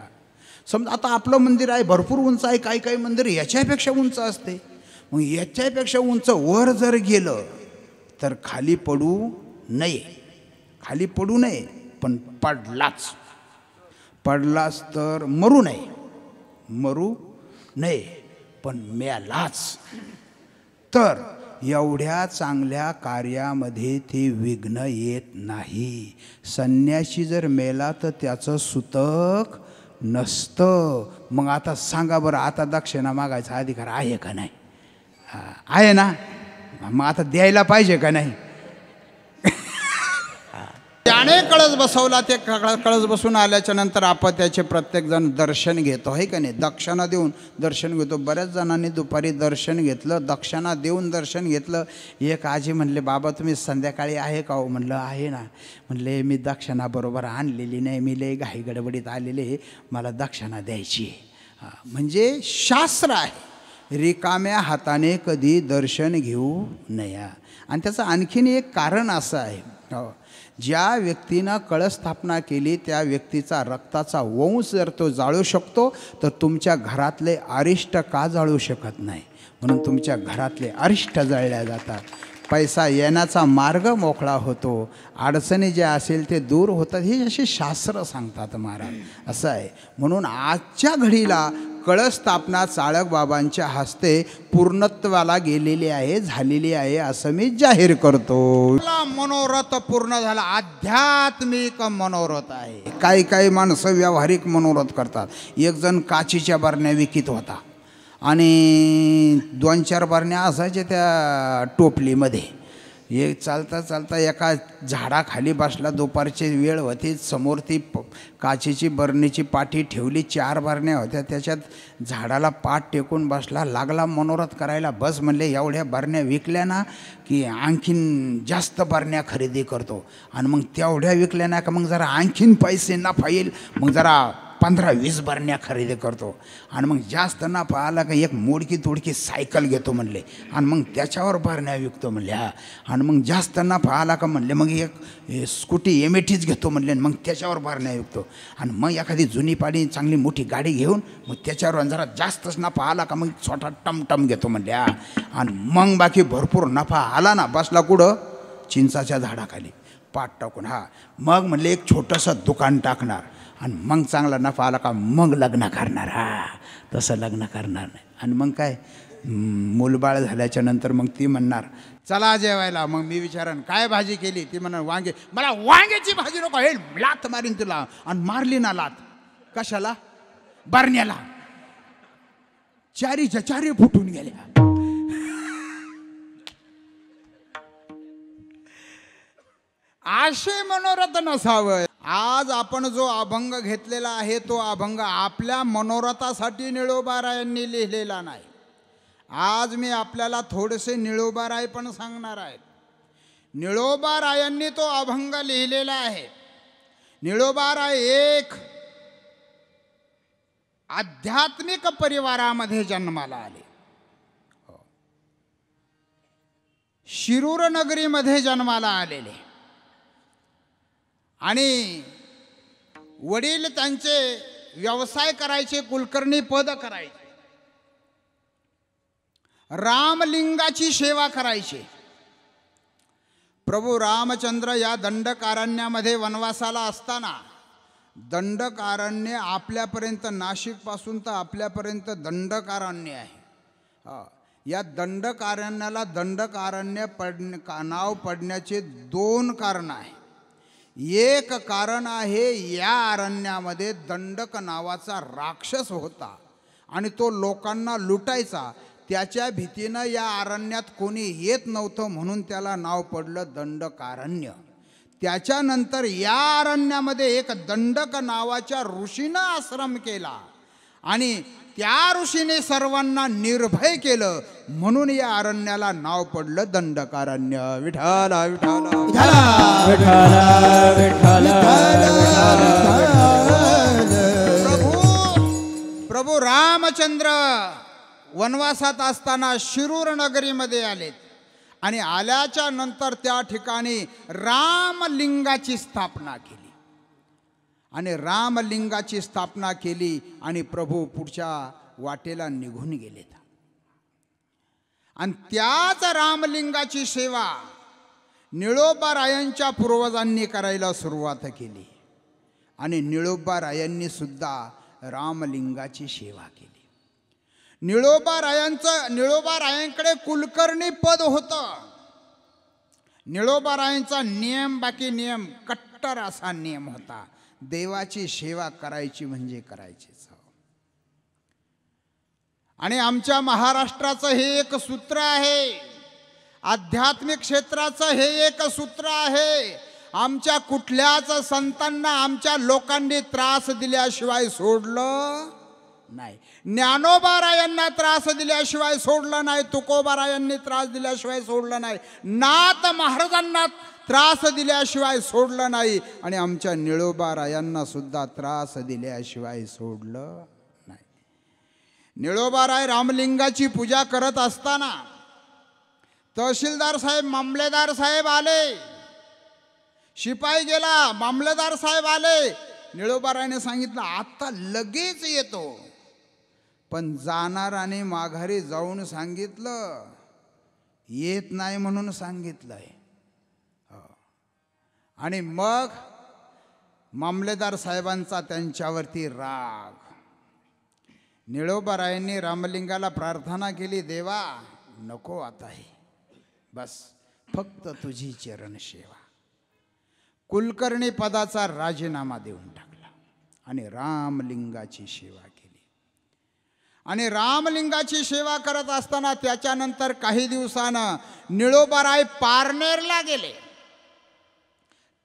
समजा आता आपलं मंदिर आहे भरपूर उंच आहे, काही मंदिर याच्यापेक्षा उंच असते. मग याच्यापेक्षा उंच वर जर गेलं तर खाली पडू नये, पण पडलाच तर मरू नये, पण मेलाच तर एवढ्या चांगल्या कार्यामध्ये ते विघ्न येत नाही. संन्यासी जर मेला तर त्याचं सुतक नसतं. मग आता सांगा बरं, आता दक्षिणा मागायचा अधिकार आहे का नाही? आहे ना. मग आता द्यायला पाहिजे का नाही? त्याने कळस बसवला, ते कळस बसून आल्याच्या नंतर आपण त्याचे प्रत्येकजण दर्शन घेतो, आहे का नाही? दक्षिणा देऊन दर्शन घेतो. बऱ्याच जणांनी दुपारी दर्शन घेतलं, दक्षिणा देऊन दर्शन घेतलं. एक आजी म्हणले, बाबा तुम्ही संध्याकाळी आहे का हो? म्हणलं आहे ना. म्हणले मी दक्षिणा बरोबर आणलेली नाही, मी लय घाई गडबडीत आलेले, मला दक्षिणा द्यायची. म्हणजे शास्त्र आहे, रिकाम्या हाताने कधी दर्शन घेऊ नये. आणि त्याचं आणखीन एक कारण असं आहे, ज्या व्यक्तीनं कळस स्थापना केली त्या व्यक्तीचा रक्ताचा वंश जर तो जाळू शकतो तर तुमच्या घरातले अरिष्ट का जाळू शकत नाही? म्हणून तुमच्या घरातले अरिष्ट जळल्या जातात, पैसा येण्याचा मार्ग मोकळा होतो, अडचणी ज्या असेल ते दूर होतात. हे असे शास्त्र सांगतात महाराज. असं आहे. म्हणून आजच्या घडीला कळस स्थापना चाळक बाबांच्या हस्ते पूर्णत्वाला गेलेली आहे, झालेली आहे, असं मी जाहीर करतो. मनोरथ पूर्ण झाला, आध्यात्मिक मनोरथ आहे. काही माणसं व्यावहारिक मनोरथ करतात. एक जण काचीच्या बरण्या विकत होता आणि 2-4 बरण्या असायच्या त्या टोपलीमध्ये. एक चालता एका झाडाखाली बसला, दुपारची वेळ होती, समोर ती काचेची बरणीची पाठी ठेवली, 4 बरण्या होत्या, त्याच्यात झाडाला पाठ टेकून बसला, लागला मनोरथ करायला. बस म्हणले एवढ्या बरण्या विकल्या ना की आणखीन जास्त बरण्या खरेदी करतो, आणि मग तेवढ्या विकल्या ना का मग जरा आणखीन पैसे नफा येईल, मग जरा 15-20 बरण्या खरेदी करतो, आणि मग जास्त नफा आला का एक मोडकी तोडकी सायकल घेतो म्हणले, आणि मग त्याच्यावर बरण्या विकतो म्हणले. आणि मग जास्त नफा आला का म्हणले मग एक स्कूटी एमेटीच घेतो म्हणले, मग त्याच्यावर बरण्या विकतो. आणि मग एखादी जुनी पाडी चांगली मोठी गाडी घेऊन मग त्याच्यावर जरा जास्तच नफा आला का मग छोटा टमटम घेतो म्हणले. आणि मग बाकी भरपूर नफा आला ना, बसला कुठं? चिंचाच्या झाडाखाली पाठ टाकून. मग म्हणले एक छोटंसं दुकान टाकणार, आणि मग चांगला नफा आला का मग लग्न करणार. तसं लग्न करणार नाही. आणि मग काय, मूलबाळ झाल्याच्या नंतर मग ती म्हणणार चला जेवायला. मग मी विचारन काय भाजी केली? ती म्हणणार वांगे. मला वांग्याची भाजी नको, हे लात मारीन तुला. आणि मारली ना लात. कशाला? बरण्याला. 4 फुटून गेल्या. असे मनोरथ नसावं. आज आपण जो अभंग घेतलेला आहे तो अभंग आपल्या मनोरथासाठी निळोबारायांनी लिहिलेला नाही. आज मी आपल्याला थोडेसे निळोबाराय पण सांगणार आहे. निळोबारायांनी तो अभंग लिहिलेला आहे. निळोबाराय एक आध्यात्मिक परिवारामध्ये जन्माला आले. शिरूर नगरीमध्ये जन्माला आलेले, आणि वडील त्यांचे व्यवसाय करायचे, कुलकर्णी पद करायचे, रामलिंगाची सेवा करायचे. प्रभू रामचंद्र या दंडकारण्यामध्ये वनवासाला असताना, दंडकारण्य आपल्यापर्यंत नाशिकपासून तर आपल्यापर्यंत दंडकारण्य आहे. या दंडकारण्याला दंडकारण्य नाव पडण्याचे 2 कारण आहे. एक कारण आहे, या अरण्यामध्ये दंडक नावाचा राक्षस होता आणि तो लोकांना लुटायचा. त्याच्या भीतीनं या अरण्यात कोणी येत नव्हतं, म्हणून त्याला नाव पडलं दंडकारण्य. त्याच्यानंतर या अरण्यामध्ये एक दंडक नावाच्या ऋषीनं आश्रम केला, आणि त्या ऋषीने सर्वांना निर्भय केलं म्हणून या अरण्याला नाव पडलं दंडकारण्य. विठ्ठल विठ्ठल प्रभू रामचंद्र वनवासात असताना शिरूर नगरीमध्ये आलेत आणि आल्याच्या नंतर त्या ठिकाणी रामलिंगाची स्थापना केली आणि रामलिंगाची स्थापना केली आणि प्रभू पुढच्या वाटेला निघून गेलेत. आणि त्याच रामलिंगाची सेवा निळोबारायांच्या पूर्वजांनी करायला सुरुवात केली आणि निळोबारायांनी सुद्धा रामलिंगाची सेवा केली. निळोबारायांकडे कुलकर्णी पद होतं. निळोबारायांचा नियम बाकी नियम कट्टर असा नियम होता. देवाची सेवा करायची म्हणजे करायचीच. आणि आमच्या महाराष्ट्राचं हे एक सूत्र आहे, आध्यात्मिक क्षेत्राचं हे एक सूत्र आहे. आमच्या कुठल्याच संतांना आमच्या लोकांनी त्रास दिल्याशिवाय सोडलं नाही. ज्ञानोबारायांना त्रास दिल्याशिवाय सोडलं नाही, तुकोबारायांनी त्रास दिल्याशिवाय सोडलं नाही, नाथ महाराजांना त्रास दिल्याशिवाय सोडलं नाही आणि आमच्या निळोबारायांना सुद्धा त्रास दिल्याशिवाय सोडलं नाही. निळोबाराय रामलिंगाची पूजा करत असताना तहसीलदार साहेब मामलेदार साहेब आले. शिपाई गेला, मामलेदार साहेब आले. निळोबारायने सांगितलं आता लगेच येतो. पण जाणाराने माघारी जाऊन सांगितलं येत नाही म्हणून सांगितलंय. आणि मग मामलेदार साहेबांचा त्यांच्यावरती राग. निळोबारायांनी रामलिंगाला प्रार्थना केली, देवा नको आता हे, बस फक्त तुझी चरण सेवा. कुलकर्णी पदाचा राजीनामा देऊन टाकला आणि रामलिंगाची सेवा केली. आणि रामलिंगाची सेवा करत असताना त्याच्यानंतर काही दिवसानं निळोबाराय पारनेरला गेले.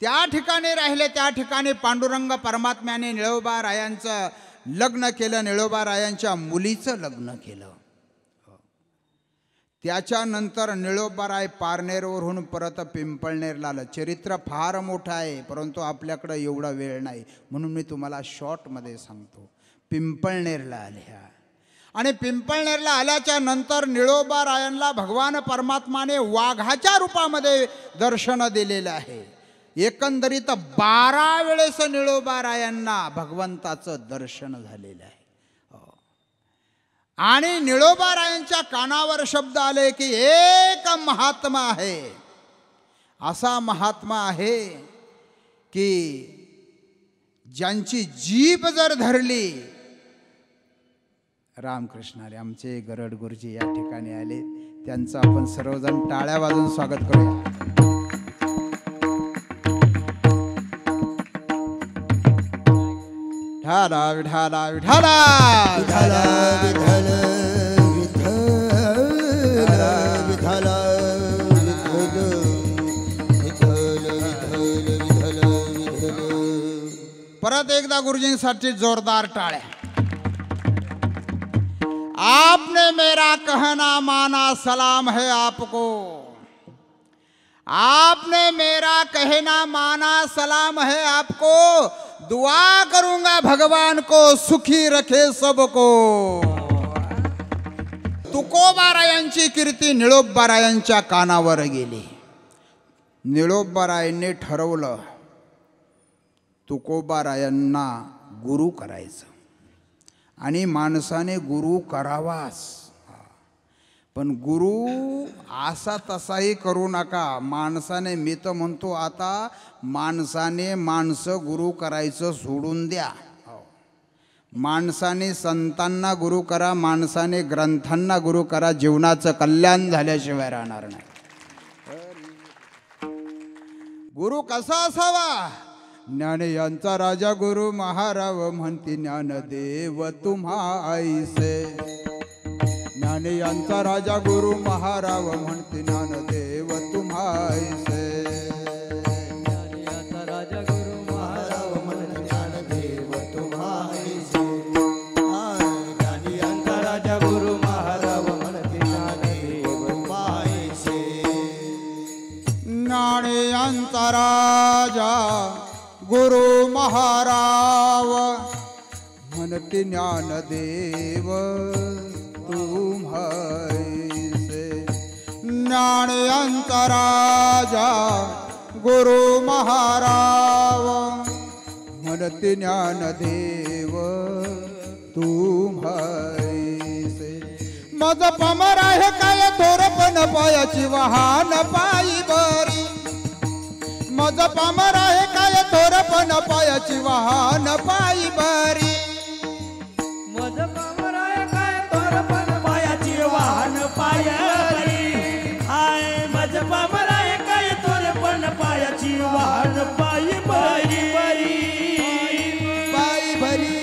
त्या ठिकाणी राहिले. त्या ठिकाणी पांडुरंग परमात्म्याने निळोबारायांचं लग्न केलं, निळोबारायांच्या मुलीचं लग्न केलं. त्याच्यानंतर निळोबाराय पारनेरवरून परत पिंपळनेरला आलं. चरित्र फार मोठं आहे परंतु आपल्याकडं एवढा वेळ नाही म्हणून मी तुम्हाला शॉर्टमध्ये सांगतो. पिंपळनेरला आल्या आणि पिंपळनेरला आल्याच्या नंतर निळोबारायांना भगवान परमात्माने वाघाच्या रूपामध्ये दर्शन दिलेलं आहे. एकंदरीत 12 वेळेस निळोबारायांना भगवंताचं दर्शन झालेलं आहे. आणि निळोबारायांच्या कानावर शब्द आले की एक महात्मा आहे, असा महात्मा आहे की ज्यांची जीभ जर धरली. रामकृष्ण हरी. आमचे गरड गुरुजी या ठिकाणी आले, त्यांचं आपण सर्वजण टाळ्या वाजवून स्वागत करूया. विठाला विठाला विठाला विठाला विठाला विठाला परत एकदा गुरुजींसाठी जोरदार टाळ्या. आपने मेरा कहना माना, सलाम है आपको. आपने मेरा कहना माना, सलाम है आपको. दुआ करूंगा भगवान को सुखी रखे सबको. तुकोबारायांची कीर्ती निळोबारायांच्या कानावर गेली. निळोबारायांनी ठरवलं तुकोबारायांना गुरु करायचं आणि माणसाने गुरु करावाच. पण गुरु असा तसाही करू नका. माणसाने, मी तर म्हणतो आता माणसाने माणसं गुरु करायचं सोडून द्या. माणसाने संतांना गुरु करा, माणसाने ग्रंथांना गुरु करा. जीवनाचं कल्याण झाल्याशिवाय राहणार नाही. गुरु कसा असावा? ज्ञान यांचा राजा गुरु महाराव म्हणती, ज्ञानदेव तुम्हा ऐसे. ज्ञान यांचा राजा गुरु महाराव म्हणते, ज्ञानदेव तुम्हा ऐसे. ज्ञान यांचा राजा गुरु महाराव म्हणते, ज्ञानदेव तुम्हा ऐसे. म्हणते ज्ञानदेव तुम्हासे ज्ञानयांचा राजा गुरु महाराव म्हणते ज्ञानदेव तुम्हासे मज पमर आहे काय थोरपण पायाची वाहन पायी बरी मज पामर आहे काय थोरपण पायाची वाहन पायी बरी मज पामराय काय तोरपण पायाची वाहन पायरी हाय मज पामराय काय तोरपण पायाची वाहन पायी बरी पायी बरी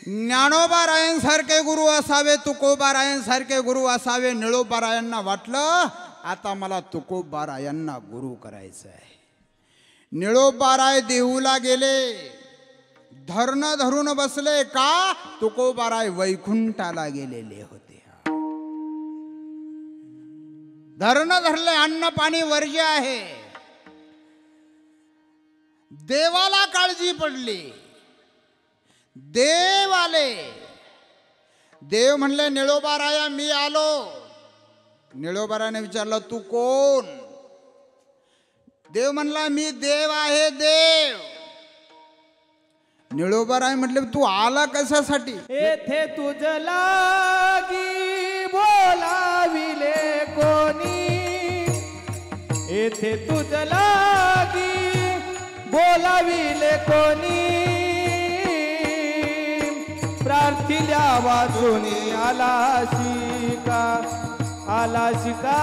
ज्ञानोबारायांसारखे गुरु असावे तुकोबारायांसारखे गुरु असावे निळोबारायांना वाटलं आता मला तुकोबारायांना गुरु करायचं आहे निळोबाराय देऊला गेले धरणं धरून बसले का तुकोबाराय वैकुंठाला गेलेले होते धरणं धरले अन्न पाणी वर्ज्य आहे देवाला काळजी पडली देव आले देव म्हणले निळोबाराया मी आलो निळोबाराने विचारलं तू कोण देव म्हणला मी देव आहे देव निळोबाराय म्हटले तू आला कशासाठी येथे तुझ लागी बोलाविले कोणी येथे तुझ लागी बोलाविले कोणी प्रार्थिल्या वाचूनी आला शिका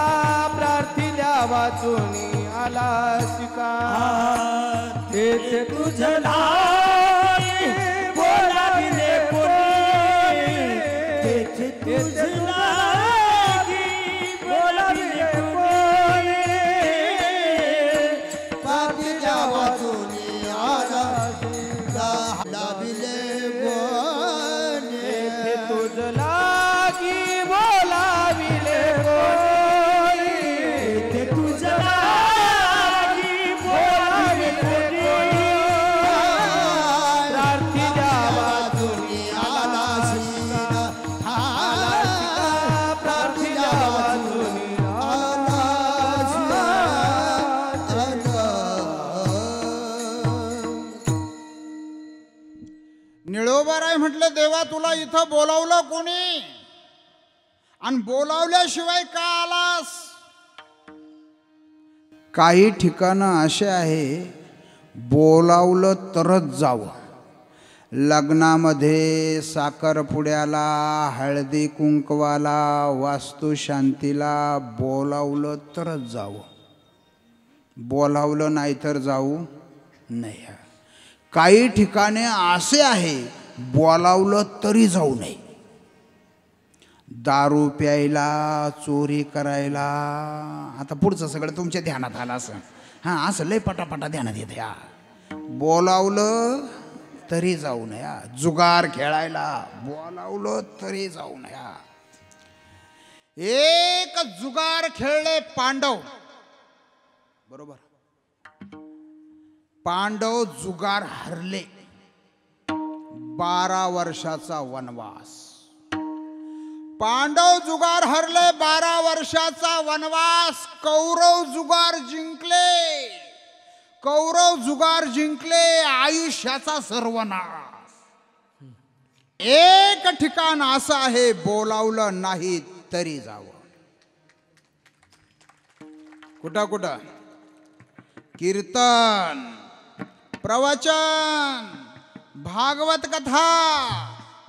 प्रार्थिल्या वाचूनी आला शिका तेथे तुझ लागी बोलाविले कोणी तेथे तुझ लागी बोलाविले कोणी पापीच्या वाचूनी आला लाभिले तेथे तुझ लागी बोलाविले कोणी तेथे तुझ लागी बोलाविले कोणी प्रार्थिल्या वाचूनी आला शिका प्रार्थिल्या वाचूनी आला निळोबाराय म्हटलं देवा तुला इथं बोलावलं कोणी आणि बोलावल्याशिवाय का आलास काही ठिकाणं असे आहे बोलावलं तरच जावं लग्नामध्ये साखरपुड्याला हळदी कुंकवाला वास्तुशांतीला बोलावलं तरच जावं बोलावलं नाही तर जाऊ नाही काही ठिकाणे असे आहे बोलावलं तरी जाऊ नये दारू प्यायला चोरी करायला आता पुढचं सगळं तुमच्या ध्यानात आलं असं हां असं लय पटापटा ध्यानात येते या बोलावलं तरी जाऊ नये जुगार खेळायला बोलावलं तरी जाऊ नये एक जुगार खेळले पांडव बरोबर पांडव जुगार हरले 12 वर्षाचा वनवास पांडव जुगार हरले 12 वर्षाचा वनवास कौरव जुगार जिंकले आयुष्याचा सर्वनाश एक ठिकाण असं आहे बोलावलं नाही तरी जावं कुठं कीर्तन प्रवचन भागवत कथा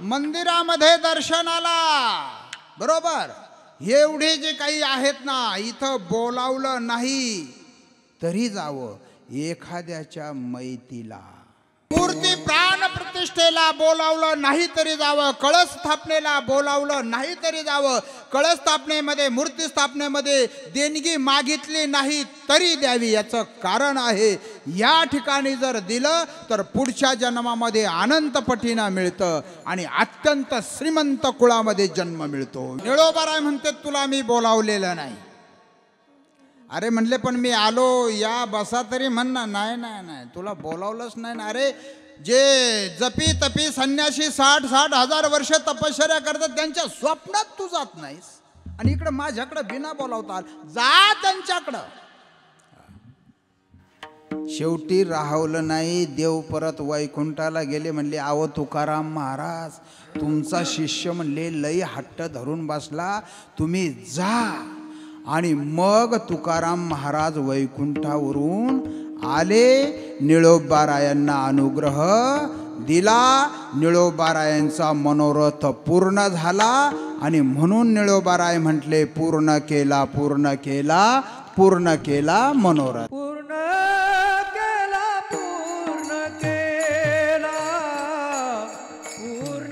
मंदिरामध्ये दर्शनाला बरोबर एवढे जे काही आहेत ना इथं बोलावलं नाही तरी जावं एखाद्याच्या मैतीला मूर्ती प्राण प्रतिष्ठेला बोलावलं नाही तरी जावं कळस स्थापनेला बोलावलं नाही तरी जावं कळस स्थापनेमध्ये मूर्ती स्थापनेमध्ये देणगी मागितली नाही तरी द्यावी याचं कारण आहे या ठिकाणी जर दिलं तर पुढच्या जन्मामध्ये अनंत पटीनं मिळतं आणि अत्यंत श्रीमंत कुळामध्ये जन्म मिळतो निळोबाराय म्हणते तुला मी बोलावलेलं नाही अरे म्हणले पण मी आलो या बसा तरी म्हण ना नाही तुला बोलावलंच नाही ना अरे जे जपी तपी संन्यासी 60-60 हजार वर्ष तपश्चर्या करतात त्यांच्या स्वप्नात तू जात नाहीस आणि इकडं माझ्याकडं बिना बोलावता जा त्यांच्याकडं. शेवटी राहवलं नाही. देव परत वैकुंठाला गेले. म्हणले आव तुकाराम महाराज तुमचा शिष्य म्हणले लई हट्ट धरून बसला, तुम्ही जा. आणि मग तुकाराम महाराज वैकुंठावरून आले. निळोबारायांना अनुग्रह दिला. निळोबारायांचा मनोरथ पूर्ण झाला आणि म्हणून निळोबाराय म्हटले पूर्ण केला पूर्ण केला पूर्ण केला मनोरथ. पूर्ण केला पूर्ण केला पूर्ण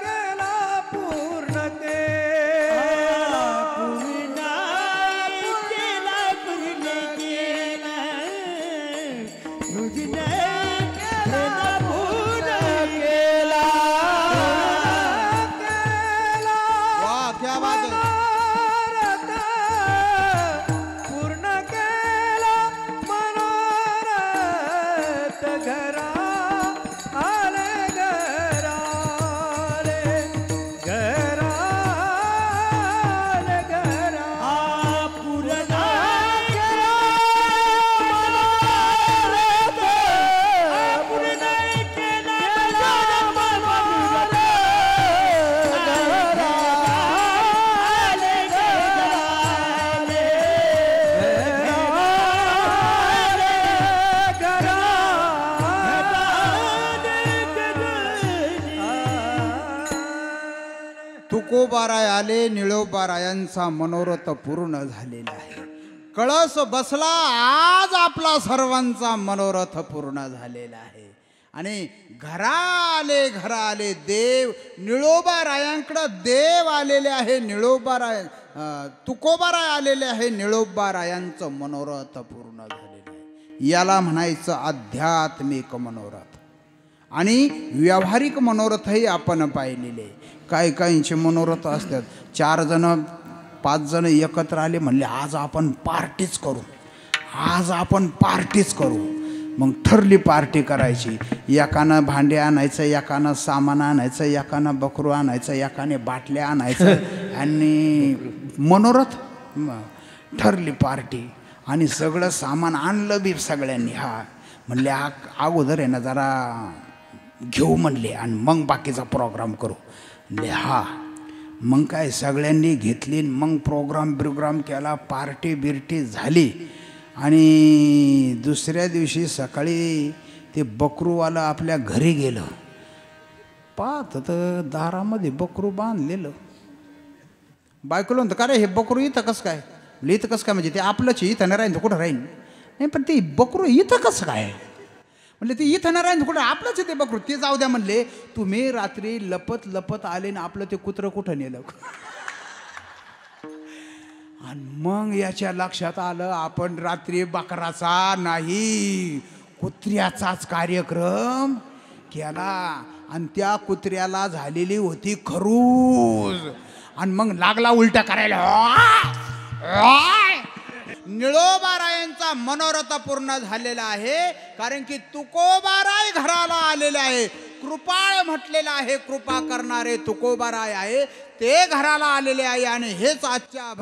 केला पूर्ण केला पूर्ण केला पूर्ण केला तुझने केला पूर्ण केला केला. वाह क्या बात है. पूर्ण केला मनोरथ घरा आले घरा आले घरा आले घरा पूर्ण केला मनोरथ पूर्ण केला मनोरथ घरा आले तुकोबाराय आले. निळोबारायांचा मनोरथ पूर्ण झालेला आहे. कळस बसला. आज आपला सर्वांचा मनोरथ पूर्ण झालेला आहे. आणि घरा आले देव. निळोबारायांकडं देव आलेले आहे. निळोबाराय तुकोबाराय आलेले आहे. निळोबारायांचं मनोरथ पूर्ण झालेलं आहे. याला म्हणायचं आध्यात्मिक मनोरथ. आणि व्यावहारिक मनोरथही आपण पाहिलेले. काही काहींचे मनोरथ असतात. 4 जण 5 जण एकत्र आले म्हणले आज आपण पार्टीच करू, आज आपण पार्टीच करू. मग ठरली पार्टी करायची. एकानं भांडे आणायचं, एकानं सामान आणायचं, एकानं बकरू आणायचं, एकाने बाटल्या आणायचं आणि मनोरथ ठरली पार्टी. आणि सगळं सामान आणलं बी सगळ्यांनी. हा म्हणले अगोदर आहे ना जरा घेऊ म्हणले आणि मग बाकीचा प्रोग्राम करू म्हणले. हा मग काय सगळ्यांनी घेतली. मग प्रोग्राम केला. पार्टी बिर्टी झाली. आणि दुसऱ्या दिवशी सकाळी ते बकरूवाला आपल्या घरी गेलं. पाहत तर दारामध्ये बकरू बांधलेलं. बायकोला म्हणतं का रे हे बकरू इथं कसं काय? इथं कसं काय म्हणजे ते आपलंच इथं नाही राहीन तर कुठं राहीन? नाही पण ते बकरू इथं कसं काय म्हणले? ते इथं नाही राहीन कुठं आपलंच ते बकरू. ते जाऊ द्या म्हणले. तुम्ही रात्री लपत लपत आले ना आपलं ते कुत्रं कुठं नेलं? आणि मग याच्या लक्षात आलं आपण रात्री बकराचा नाही कुत्र्याचाच कार्यक्रम केला. आणि त्या कुत्र्याला झालेली होती खरूज. आणि मग लागला उलटा करायला. निळोबारायांचा मनोरथ पूर्ण झालेला आहे. कारण की तुकोबाराय घराला आलेले आहे. कृपाळ म्हटलेलं आहे. कृपा करणारे तुकोबाराय आहे. ते घराला आलेले आहे. आणि हेच आजच्या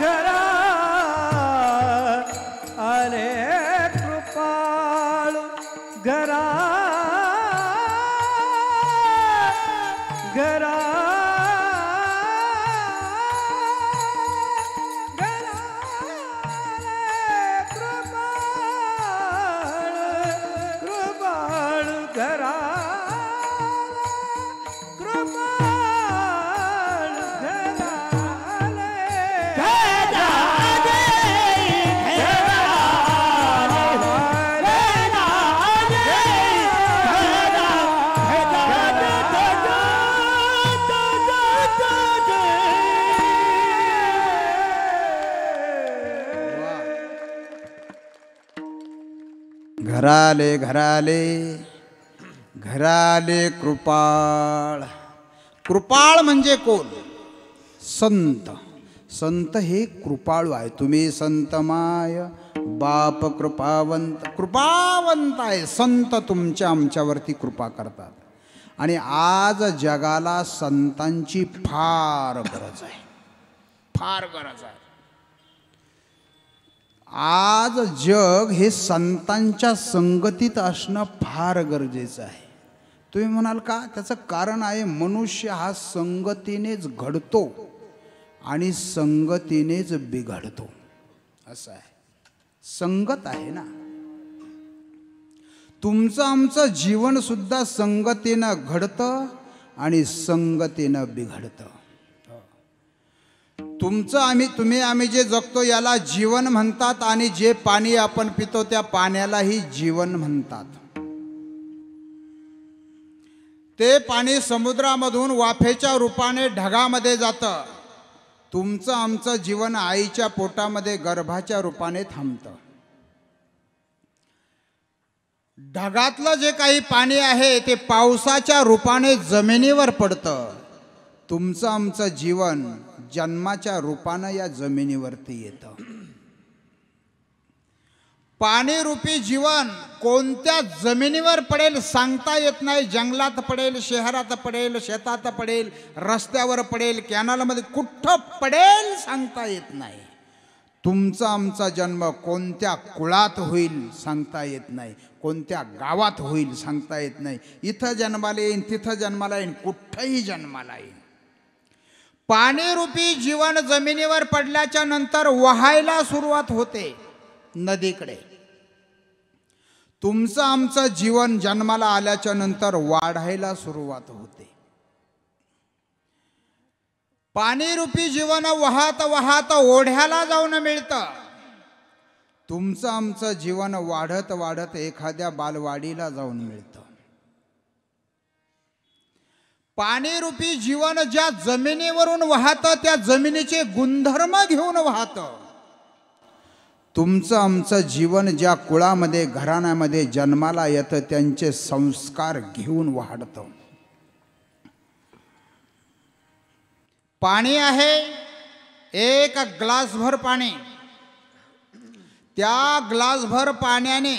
घरा आले कृपाळू घरा घरा घराले घराले घराले कृपाळ. कृपाळ म्हणजे कोण? संत. संत हे कृपाळू आहे. तुम्ही संत माय बाप कृपावंत. कृपावंत आहे संत. तुमच्या आमच्यावरती कृपा करतात. आणि आज जगाला संतांची फार गरज आहे. फार गरज आहे. आज जग हे संतांच्या संगतीत असणं फार गरजेचं आहे. तुम्ही म्हणाल का? त्याचं कारण आहे मनुष्य हा संगतीनेच घडतो आणि संगतीनेच बिघडतो. असं आहे. संगत आहे ना. तुमचं आमचं जीवन सुद्धा संगतीनं घडतं आणि संगतीनं बिघडतं. तुम्ही आम्ही जे जगतो याला जीवन म्हणतात आणि जे पाणी आपण पितो त्या पाण्यालाही जीवन म्हणतात. ते पाणी समुद्रामधून वाफेच्या रूपाने ढगामध्ये जातं. तुमचं आमचं जीवन आईच्या पोटामध्ये गर्भाच्या रूपाने थांबतं. ढगातलं जे काही पाणी आहे ते पावसाच्या रूपाने जमिनीवर पडतं. तुमचं आमचं जीवन जन्माच्या रूपानं या जमिनीवरती येतं. पाणीरूपी जीवन कोणत्या जमिनीवर पडेल सांगता येत नाही. जंगलात पडेल, शहरात पडेल, शेतात पडेल, रस्त्यावर पडेल, कॅनलमध्ये कुठं पडेल सांगता येत नाही. तुमचा आमचा जन्म कोणत्या कुळात होईल सांगता येत नाही. कोणत्या गावात होईल सांगता येत नाही. इथं जन्माला येईन, तिथं जन्माला येईन, कुठंही जन्माला येईन. पाणीरूपी जीवन जमिनीवर पडल्याच्या नंतर वाहायला सुरुवात होते नदीकडे. तुमचं आमचं जीवन जन्माला आल्याच्या नंतर वाढायला सुरुवात होते. पाणीरूपी जीवन वाहत वाहत ओढ्याला जाऊन मिळतं. तुमचं आमचं जीवन वाढत वाढत एखाद्या बालवाडीला जाऊन मिळतं. पाणीरूपी जीवन ज्या जमिनीवरून वाहतं त्या जमिनीचे गुणधर्म घेऊन वाहतं. तुमचं आमचं जीवन ज्या कुळामध्ये घराण्यामध्ये जन्माला येतं त्यांचे संस्कार घेऊन वाढतं. पाणी आहे एक ग्लासभर पाणी. त्या ग्लासभर पाण्याने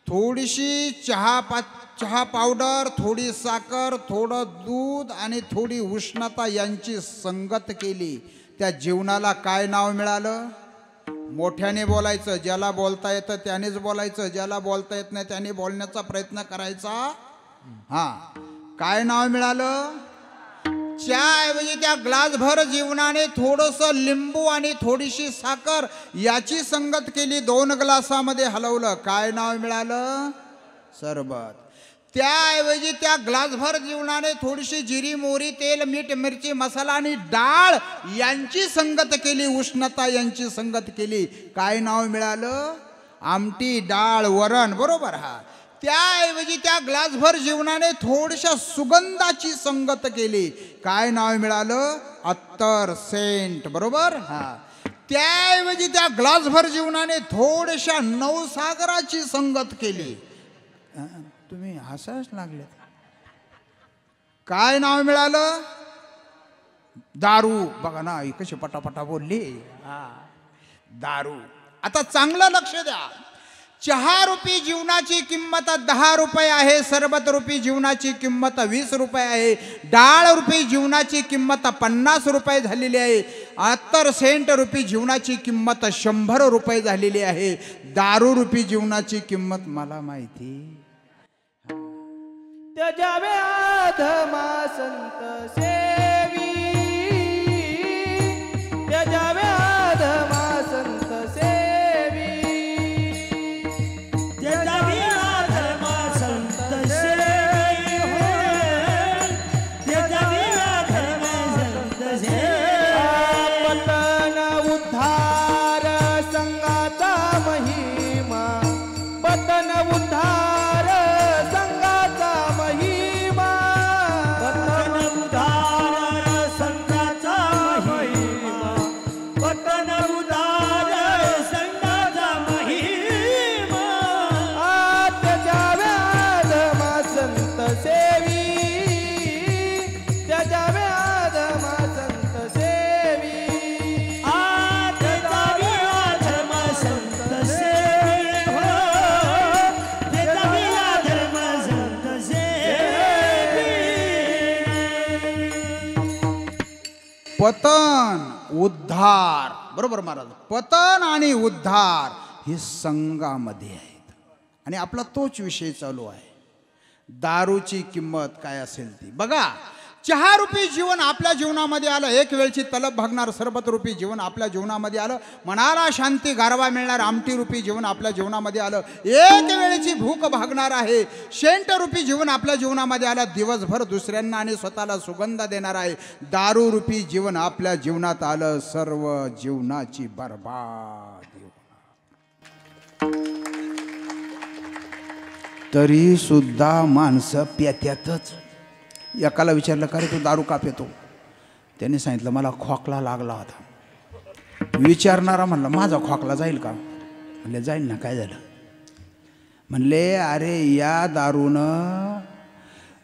थोडीशी चहा पावडर, थोडी साखर, थोडं दूध आणि थोडी उष्णता यांची संगत केली. त्या जीवनाला काय नाव मिळालं? मोठ्याने बोलायचं. ज्याला बोलता येतं त्यानेच बोलायचं. ज्याला बोलता येत नाही त्याने बोलण्याचा प्रयत्न करायचा. काय नाव मिळालं? चहाऐवजी त्या ग्लासभर जीवनाने थोडंसं लिंबू आणि थोडीशी साखर याची संगत केली. 2 ग्लासामध्ये हलवलं. काय नाव मिळालं? सरबत. त्याऐवजी त्या ग्लासभर जीवनाने थोडीशी जिरी, मोहरी, तेल, मीठ, मिरची, मसाला आणि डाळ यांची संगत केली. उष्णता यांची संगत केली. काय नाव मिळालं? आमटी, डाळ, वरण. बरोबर. त्याऐवजी त्या ग्लासभर जीवनाने थोड्याशा सुगंधाची संगत केली. काय नाव मिळालं? अत्तर, सेंट. बरोबर. त्याऐवजी त्या ग्लासभर जीवनाने थोड्याशा नवसागराची संगत केली. तुम्ही हसायच लागले. काय नाव मिळालं? दारू. बघा ना कशी पटापटा बोलली. दारू. आता चांगलं लक्ष द्या. चहा रूपी जीवनाची किंमत 10 रुपये आहे, सरबत रूपी जीवनाची किंमत 20 रुपये आहे, डाळ रूपी जीवनाची किंमत 50 रुपये झालेली आहे, अत्तर सेंट रूपी जीवनाची किंमत 100 रुपये झालेली आहे. दारू रूपी जीवनाची किंमत मला माहिती. त्याजावे अधमा संत सेवी, त्याजावे अधमा संत सेवी, त्याजावे अधमा संत सेवी, त्याजावे अधमा संत सेवी. पतन उद्धार संगाचा महिमा, पतन उद्धार संगाचा महिमा, पतन उद्धार संगाचा महिमा, पतन उद्धार संगाचा महिमा. त्याजावे अधमा संत सेवी, त्याजावे अधमा संत सेवी, त्याजावे अधमा संत सेवी, त्याजावे अधमा संत सेवी. पतन उद्धार, बरोबर महाराज. पतन आणि उद्धार हे संघामध्ये आहेत आणि आपला तोच विषय चालू आहे. दारूची किंमत काय असेल ती बघा. चहा रूपी जीवन आपल्या जीवनामध्ये आलं, एक वेळची तलब भागणार सरबत रूपी जीवन आपल्या जीवनामध्ये आलं, मनाला शांती गारवा मिळणार आमटी रूपी जीवन आपल्या जीवनामध्ये आलं, एक वेळची भूक भागणार आहे शेंट रूपी जीवन आपल्या जीवनामध्ये आलं, दिवसभर दुसऱ्यांना आणि स्वतःला सुगंध देणार आहे दारू रूपी जीवन आपल्या जीवनात आलं, सर्व जीवनाची बरबाद. तरी सुद्धा माणसं प्यात्यातच. एकाला विचारलं का रे तू दारू का पितो? त्याने सांगितलं मला खोकला लागला होता. विचारणारा म्हणला माझा खोकला जाईल का? म्हणले जाईल ना. काय झालं? म्हणले अरे या दारूनं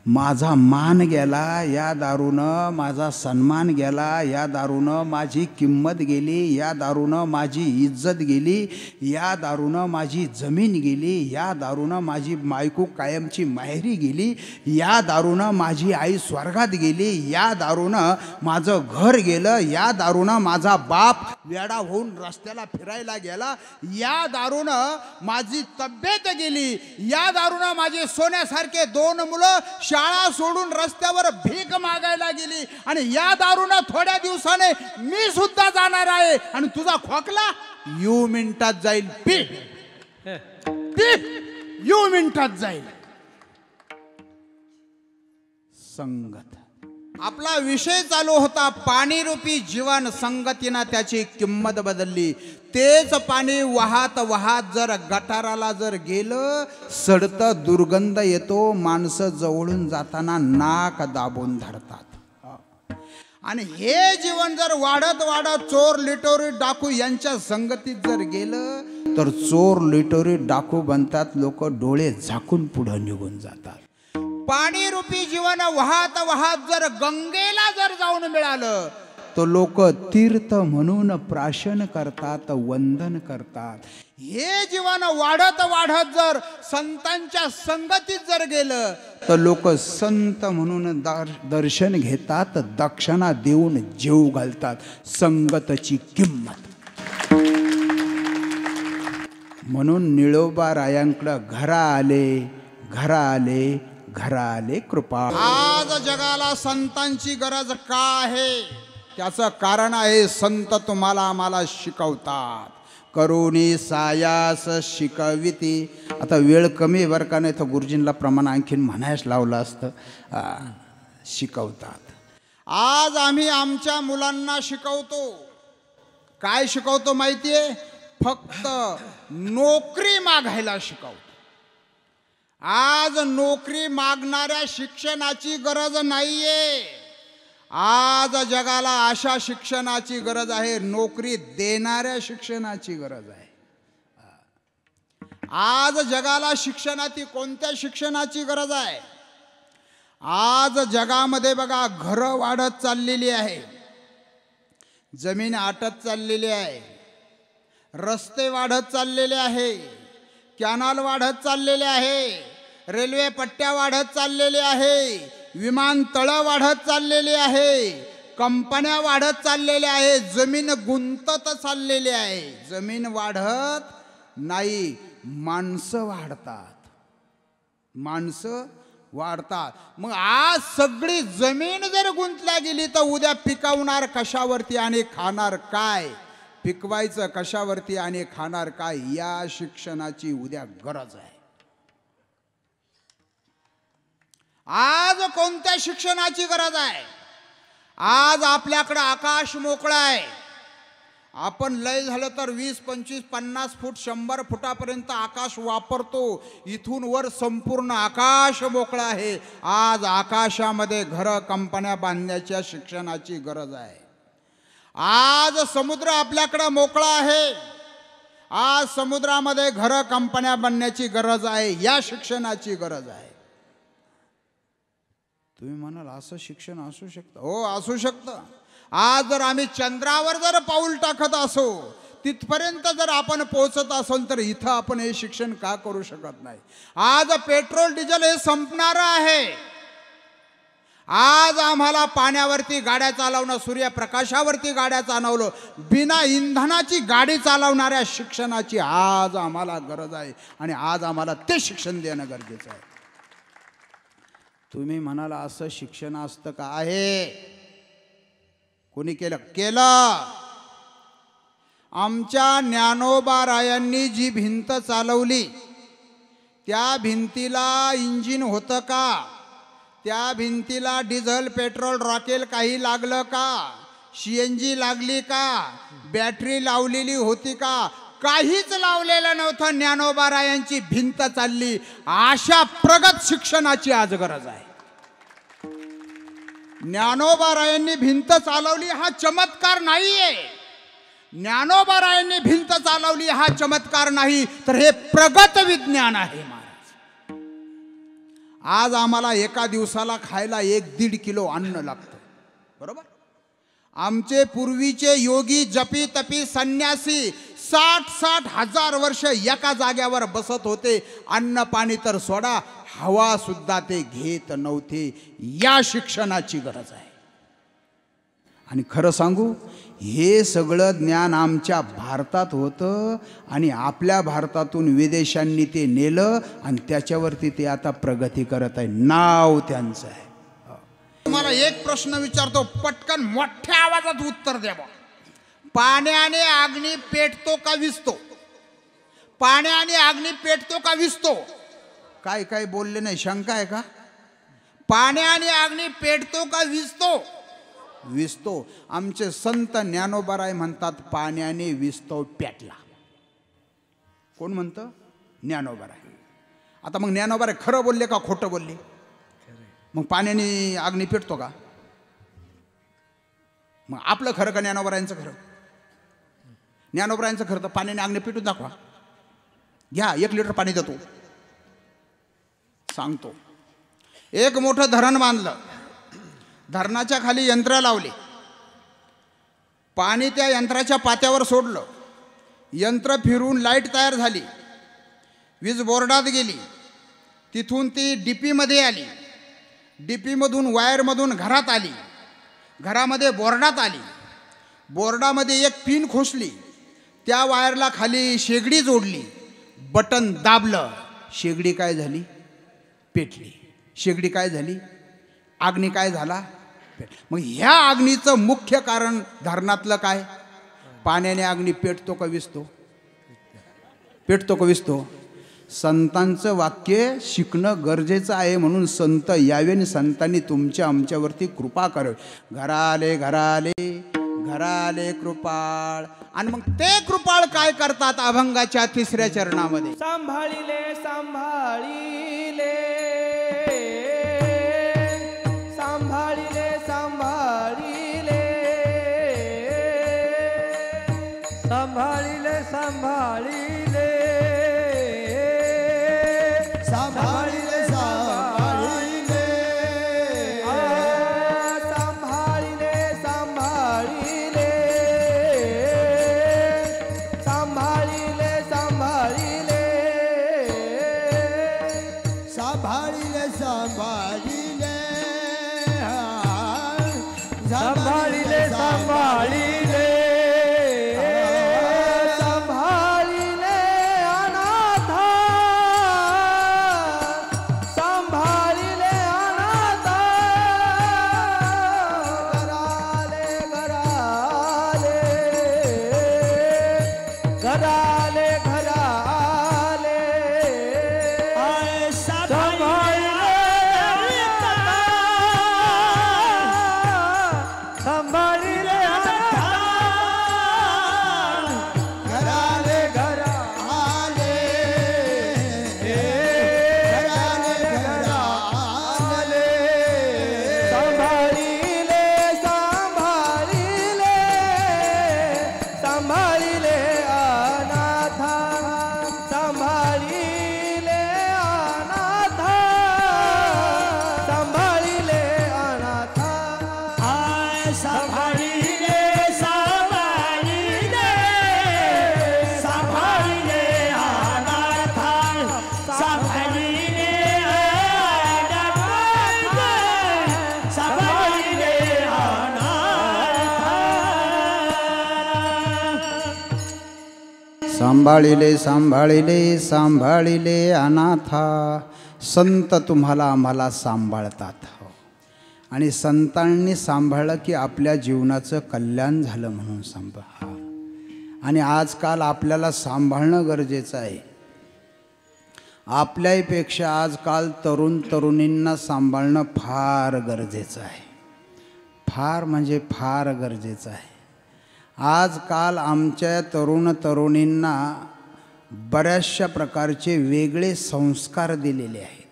माझा मान गेला, या दारूनं माझा सन्मान गेला, या दारूनं माझी किंमत गेली, या दारूनं माझी इज्जत गेली, या दारूनं माझी जमीन गेली, या दारूनं माझी बायको कायमची माहेरी गेली, या दारूनं माझी आई स्वर्गात गेली, या दारूनं माझं घर गेलं, या दारूनं माझा बाप वेडा होऊन रस्त्याला फिरायला गेला, या दारूनं माझी तब्येत गेली, या दारूनं माझे सोन्यासारखे 2 मुलं शाळा सोडून रस्त्यावर भीक मागायला गेली, आणि या दारूनं थोड्या दिवसाने मी सुद्धा जाणार आहे, आणि तुझा खोकला यू मिनिटात जाईल. पी पी यू मिनिटात जाईल. संगत आपला विषय चालू होता. पाणी रूपी जीवन संगतीनं त्याची किंमत बदलली. तेच पाणी वाहत वाहत जर गटाराला जर गेलं सडतं दुर्गंध येतो. माणसं जवळून जाताना नाक दाबून धरतात. आणि हे जीवन जर वाढत वाढत चोर लिटोरी डाकू यांच्या संगतीत जर गेलं तर चोर लिटोरी डाकू बनतात. लोक डोळे झाकून पुढे निघून जातात. पाणी रूपी जीवन वाहत वाहत जर गंगेला जर जाऊन मिळालं तो लोक तीर्थ म्हणून प्राशन करतात, वंदन करतात. हे जीवन वाढत वाढत जर संतांच्या संगतीत जर गेलं तर लोक संत म्हणून दर्शन घेतात, दक्षिणा देऊन जीव घालतात. संगतची किंमत. म्हणून निळोबा रायांकडं घरा आले कृपा. आज जगाला संतांची गरज का आहे? त्याचं कारण आहे संत तुम्हाला आम्हाला शिकवतात. करुणी सायास शिकविती. आता वेळ कमी बरं का, नाही तर गुरुजींना प्रमाण आणखीन म्हणायच लावलं असतं. शिकवतात. आज आम्ही आमच्या मुलांना शिकवतो. काय शिकवतो माहितीये? फक्त नोकरी मागायला शिकवतो. आज नोकरी मागणाऱ्या शिक्षणाची गरज नाहीये. आज जगाला अशा शिक्षणाची गरज आहे, नोकरी देणाऱ्या शिक्षणाची गरज आहे. आज जगाला शिक्षणाची कोणत्या शिक्षणाची गरज आहे? आज जगामध्ये बघा घरं वाढत चाललेली आहे, जमीन आटत चाललेली आहे, रस्ते वाढत चाललेले आहे, कॅनल वाढत चाललेले आहे, रेल्वे पट्ट्या वाढत चाललेले आहे, विमानतळं वाढत चाललेली आहे, कंपन्या वाढत चाललेल्या आहे, जमीन गुंतत चाललेली आहे. जमीन वाढत नाही, माणसं वाढतात, माणसं वाढतात. मग आज सगळी जमीन जर गुंतल्या गेली तर उद्या पिकवणार कशावरती आणि खाणार काय? पिकवायचं कशावरती आणि खाणार काय? या शिक्षणाची उद्या गरज आहे. आज कोणत्या शिक्षणाची गरज आहे? आज आपल्याकडे आकाश मोकळं आहे. आपण लय झालं तर 20, 25, 50 फूट 100 फुटापर्यंत आकाश वापरतो. इथून वर संपूर्ण आकाश मोकळं आहे. आज आकाशामध्ये घरं कंपन्या बांधण्याच्या शिक्षणाची गरज आहे. आज समुद्र आपल्याकडे मोकळा आहे. आज समुद्रामध्ये घरं कंपन्या बांधण्याची गरज आहे. या शिक्षणाची गरज आहे. तुम्ही म्हणाल असं शिक्षण असू शकतं? हो, असू शकतं. आज जर आम्ही चंद्रावर जर पाऊल टाकत असो, तिथपर्यंत जर आपण पोहोचत असेल तर इथं आपण हे शिक्षण का करू शकत नाही? आज पेट्रोल डिझेल हे संपणार आहे. आज आम्हाला पाण्यावरती गाड्या चालवणं, सूर्यप्रकाशावरती गाड्या चालवलं, बिना इंधनाची गाडी चालवणाऱ्या शिक्षणाची आज आम्हाला गरज आहे. आणि आज आम्हाला ते शिक्षण देणं गरजेचं आहे. तुम्ही म्हणाला असं शिक्षण असतं का? आहे. कोणी केलं? केलं. आमच्या ज्ञानोबारायांनी जी भिंत चालवली, त्या भिंतीला इंजिन होतं का? त्या भिंतीला डिझेल, पेट्रोल, रॉकेल काही लागलं का? CNG लागली का? बॅटरी लावलेली होती का? काहीच लावलेलं नव्हतं. ज्ञानोबारायांची भिंत चालली. अशा प्रगत शिक्षणाची आज गरज आहे. ज्ञानोबारायांनी भिंत चालवली हा चमत्कार नाहीये. ज्ञानोबारायांनी भिंत चालवली हा चमत्कार नाही, तर हे प्रगत विज्ञान आहे महाराज. आज आम्हाला एका दिवसाला खायला 1-1.5 किलो अन्न लागतं, बरोबर? आमचे पूर्वीचे योगी, जपी, तपी, संन्यासी 60-60 हजार वर्ष एका जाग्यावर बसत होते. अन्न पाणी तर सोडा, हवा सुद्धा ते घेत नव्हते. या शिक्षणाची गरज आहे. आणि खरं सांगू, हे सगळं ज्ञान आमच्या भारतात होतं आणि आपल्या भारतातून विदेशांनी ते नेलं आणि त्याच्यावरती ते आता प्रगती करत आहे. नाव त्यांचं आहे. तुम्हाला एक प्रश्न विचारतो, पटकन मोठ्या आवाजात उत्तर द्या. पाण्याने अग्नी पेटतो का विझतो? पाण्याने अग्नी पेटतो का विझतो? काय काय बोलले नाही, शंका आहे का? पाण्याने अग्नी पेटतो का विझतो? विझतो. आमचे संत ज्ञानोबाराय म्हणतात पाण्याने विझतो पेटला. कोण म्हणतं? ज्ञानोबाराय. आता मग ज्ञानोबाराय खरं बोलले का खोटं बोलले? मग पाण्याने अग्नी पेटतो का? मग आपलं खरं का ज्ञानोबारायांचं खरं? ज्ञानोबारायांचं खरं तर पाण्याने अग्नी पेटून दाखवा. घ्या, 1 लिटर पाणी देतो. सांगतो. एक मोठं धरण बांधलं, धरणाच्या खाली यंत्र लावले, पाणी त्या यंत्राच्या पात्यावर सोडलं, यंत्र फिरून लाईट तयार झाली, वीज बोर्डात गेली, तिथून ती डीपीमध्ये आली, डीपीमधून वायरमधून घरात आली, घरामध्ये बोर्डात आली, बोर्डामध्ये एक पिन खोसली, त्या वायरला खाली शेगडी जोडली, बटन दाबलं, शेगडी काय झाली? पेटली. शेगडी काय झाली? अग्नी काय झाला? मग ह्या अग्नीचं मुख्य कारण धरणातलं काय? पाण्याने अग्नी पेटतो का विझतो? पेटतो का विझतो? संतांचं वाक्य शिकणं गरजेचं आहे. म्हणून संत यावे आणि संतांनी तुमच्या आमच्यावरती कृपा करावी. घराले घराले घराले कृपाळ. आणि मग ते कृपाळ काय करतात? अभंगाच्या 3ऱ्या चरणामध्ये सांभाळिले सांभाळिले सांभाळिले सांभाळिले सांभाळिले सांभाळिले सांभाळिले सांभाळिले सांभाळिले सांभाळिले सांभाळिले सांभाळिले सांभाळिले सांभाळिले सांभाळिले अनाथा. संत तुम्हाला आम्हाला सांभाळतात आणि संतांनी सांभाळलं की आपल्या जीवनाचं कल्याण झालं म्हणून सांभाळ. आणि आजकाल आपल्याला सांभाळणं गरजेचं आहे. आपल्यापेक्षा आजकाल तरुण तरुणींना सांभाळणं फार गरजेचं आहे. फार म्हणजे फार गरजेचं आहे. आजकाल आमच्या तरुण तरुणींना बऱ्याचशा प्रकारचे वेगळे संस्कार दिलेले आहेत.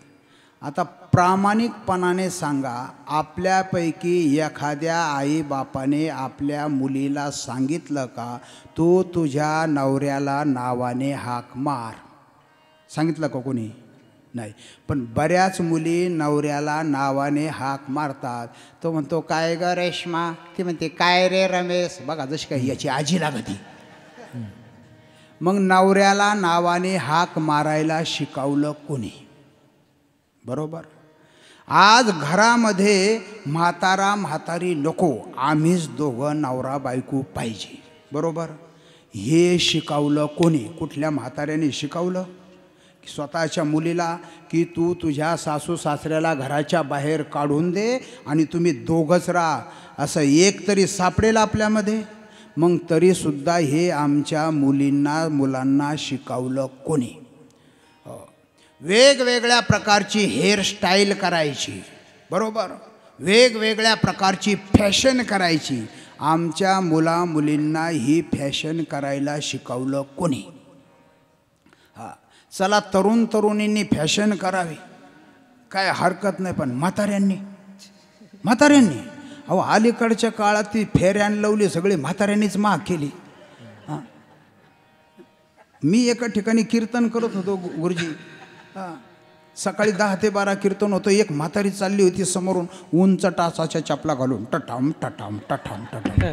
आता प्रामाणिकपणाने सांगा, आपल्यापैकी एखाद्या आईबापाने आपल्या मुलीला सांगितलं का तू तुझ्या नवऱ्याला नावाने हाक मार? सांगितलं का कोणी? नाही. पण बऱ्याच मुली नवऱ्याला नावाने हाक मारतात. तो म्हणतो काय ग रेश्मा, ती म्हणते काय रे रमेश. बघा जशी काही याची आजी लागती. मग नवऱ्याला नावाने हाक मारायला शिकवलं कोणी? बरोबर. आज घरामध्ये म्हातारा म्हातारी नको, आम्हीच दोघं नवरा बायको पाहिजे. बरोबर. हे शिकवलं कोणी? कुठल्या म्हाताऱ्याने शिकवलं? स्वतःच्या मुलीला की तू तुझ्या सासू सासऱ्याला घराच्या बाहेर काढून दे आणि तुम्ही दोघंच राहा, असं एक तरी सापडेल आपल्यामध्ये? मग तरीसुद्धा हे आमच्या मुलांना शिकवलं कोणी? वेगवेगळ्या प्रकारची हेअरस्टाईल करायची. बरोबर. वेगवेगळ्या प्रकारची फॅशन करायची. आमच्या मुलींना ही फॅशन करायला शिकवलं कोणी? चला तरुण तरुणींनी फॅशन करावी, काय हरकत नाही. पण म्हाताऱ्यांनी अहो अलीकडच्या काळात ती फेऱ्यान लावली सगळी म्हाताऱ्यांनीच महाग केली. मी एका ठिकाणी कीर्तन करत होतो गुरुजी. सकाळी 10 ते 12 कीर्तन होतं. एक म्हातारी चालली होती समोरून उंच टाचाच्या चपला घालून टटाम टटाम टटाम टटाम.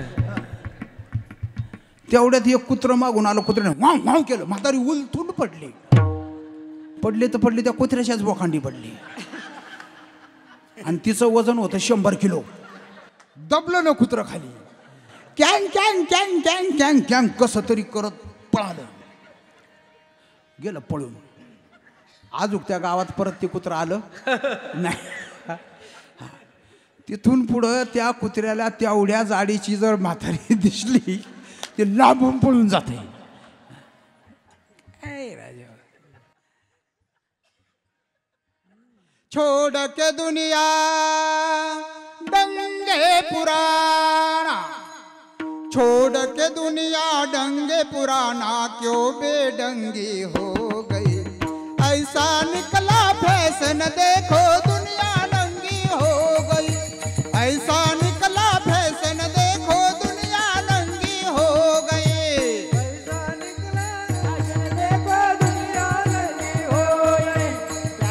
तेवढ्यात एक कुत्रं मागून आलं. कुत्र्याने वाव वाव केलं. म्हातारी उलथून पडली तर पडली त्या कुत्र्याच्याच बोखांडी पडली. आणि तिचं वजन होतं 100 किलो. दबलं ना कुत्रं खाली. कॅंग कॅंग कॅंग कॅंग कॅंग कॅंग कसं तरी करत पळालं, गेलं पळून. आजूक त्या गावात परत ते कुत्रं आलं नाही. तिथून पुढं त्या कुत्र्याला तेवढ्या जाडीची जर म्हातारी दिसली ते लांबून पळून जाते. छोड़ के दुनिया डंगे पुराना, छोड़ के दुनिया डंगे पुराना, क्यों बेडंगी हो गई. ऐसा निकला फैशन देखो दुनिया नंगी हो गई. ऐसा निकला फैशन देखो दुनिया नंगी हो गई. ऐसा निकला फैशन देखो दुनिया नंगी हो गई.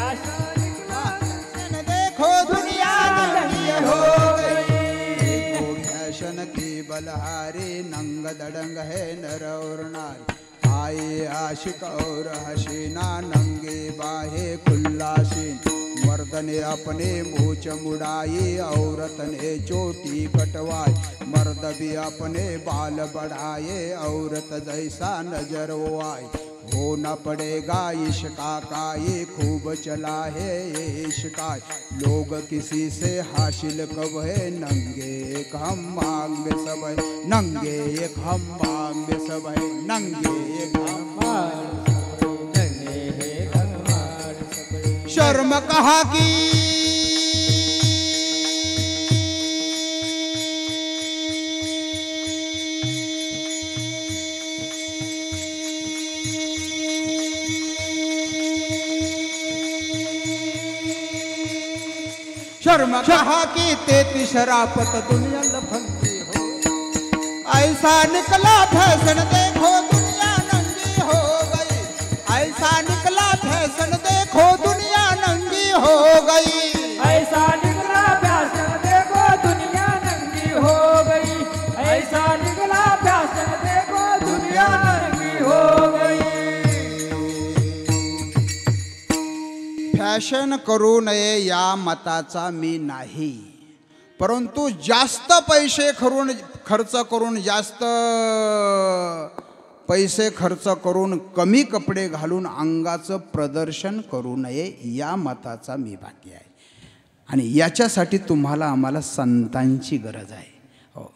ऐसा निकला फैशन देखो दुनिया नंगी हो गई. फैशन की बलहारी नंग दडंग है नर और नारी. आए आशिक और हसीना नंगे बाहे खुल्लासीन. मर्द ने अपने मूछ मुड़ाई, औरत ने चोटी कटवाई. मर्द भी अपने बाल बढ़ाए, औरत जैसा नजर वो आए. होना पड़ेगा इश्का का ये खूब चला है ये इश्का. लोग किसी से हासिल कब है, नंगे एक हम मांग में सब है. नंगे एक हम मांग में सब है. नंगे एक हम शर्म कहा की शर्म कहा कि 33 शराफत दुनिया लफंगी हो. ऐसा निकला फैशन देखो दुनिया नंगी हो गई. ऐसा निकला फैशन देखो दुनिया नंगी हो गई. ऐसा निकला फैशन देखो दुनिया नंगी हो गई. ऐसा निकला फैशन देखो दुनिया नंगी हो गई. फॅशन करू नये या मताचा मी नाही, परंतु जास्त पैसे खर्च करून जास्त पैसे खर्च करून कमी कपडे घालून अंगाचं प्रदर्शन करू नये या मताचा मी भागी आहे. आणि याच्यासाठी तुम्हाला आम्हाला संतांची गरज आहे. हो,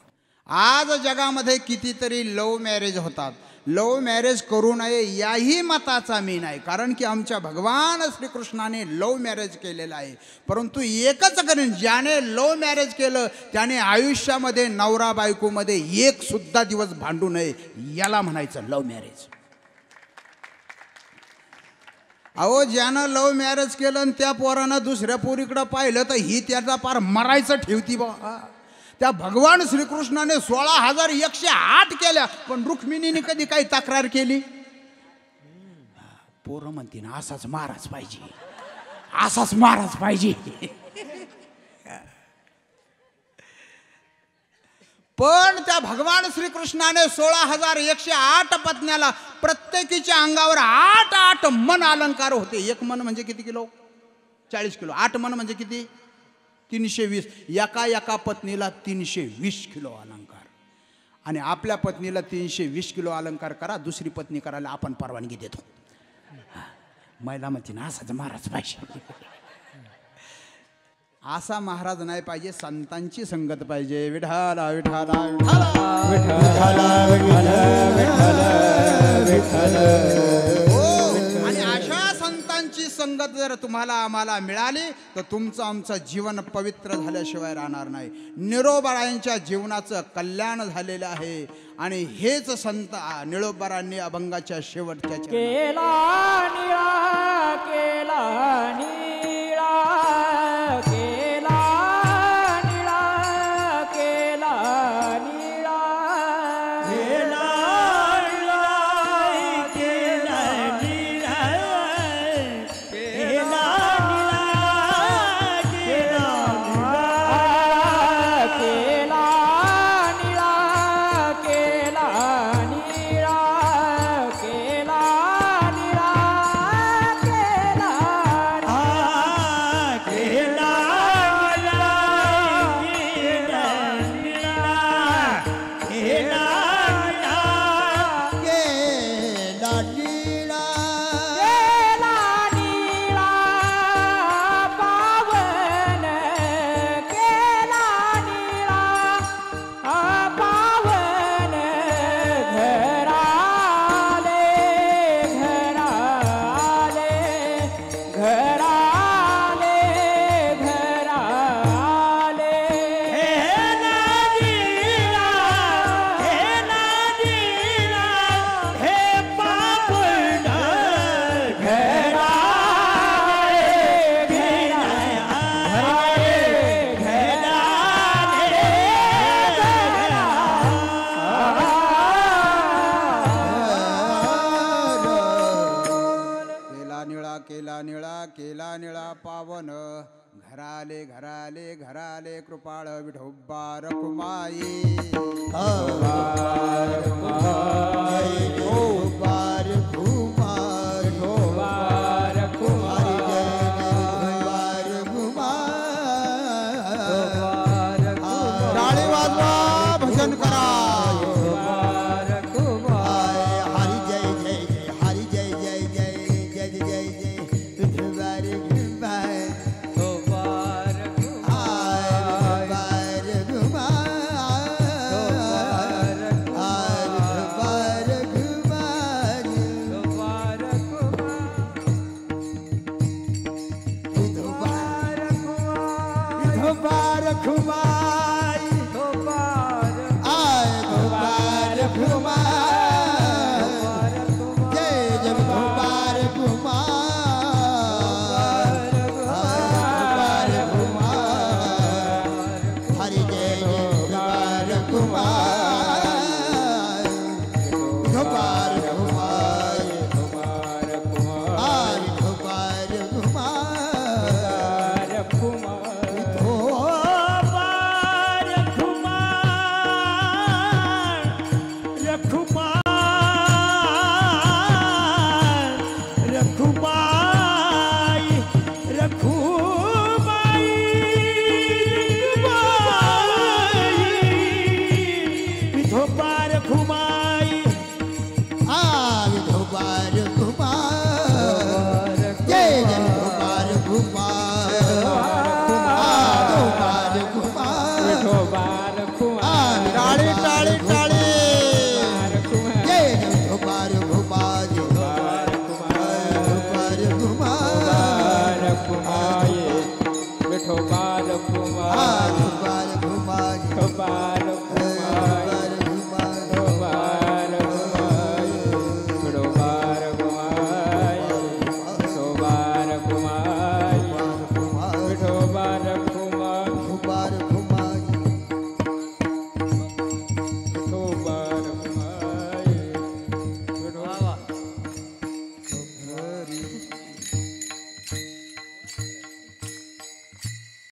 आज जगामध्ये कितीतरी लव्ह मॅरेज होतात. लव्ह मॅरेज करू नये याही मताचा मी नाही, कारण की आमच्या भगवान श्रीकृष्णाने लव्ह मॅरेज केलेलं आहे. परंतु एकच करेन, ज्याने लव्ह मॅरेज केलं त्याने आयुष्यामध्ये नवरा बायकोमध्ये एक सुद्धा दिवस भांडू नये, याला म्हणायचं लव्ह मॅरेज. अहो, ज्यानं लव्ह मॅरेज केलं आणि त्या पोरानं दुसऱ्या पोरीकडं पाहिलं तर ही त्याचा पार मरायचं ठेवती बा. त्या भगवान श्रीकृष्णाने 16,108 केल्या, पण रुक्मिणीने कधी काही तक्रार केली? पोरं म्हणते ना, असाच महाराज पाहिजे, असाच महाराज पाहिजे. पण त्या भगवान श्रीकृष्णाने 16,108 पत्न्याला प्रत्येकीच्या अंगावर 8 मन अलंकार होते. एक मन म्हणजे किती किलो? 40 किलो. 8 मन म्हणजे किती? 320. एका पत्नीला 320 किलो अलंकार. आणि आपल्या पत्नीला 320 किलो अलंकार करा, दुसरी पत्नी करायला आपण परवानगी देतो. महिला म्हणते ना, असाच महाराज पाहिजे. असा महाराज नाही पाहिजे, संतांची संगत पाहिजे. विठाला विठाला आणि अशा संतांची संगत जर तुम्हाला आम्हाला मिळाली तर तुमचं आमचं जीवन पवित्र झाल्याशिवाय राहणार नाही. निळोबारायांच्या जीवनाचं कल्याण झालेलं आहे. आणि हेच संत निळोबारांनी अभंगाच्या शेवटच्या केला निळा केला निळा केला निळा केला निळा केला निळा केला निळा केला निळा केला केला निळा केला निळा केला निळा पावन घराले घराले घराले कृपाळ विठोबा रखुमाई टाळी वाजवा भजन करा ठोपाल कुमार ठोपाल कुमारी ठोपाल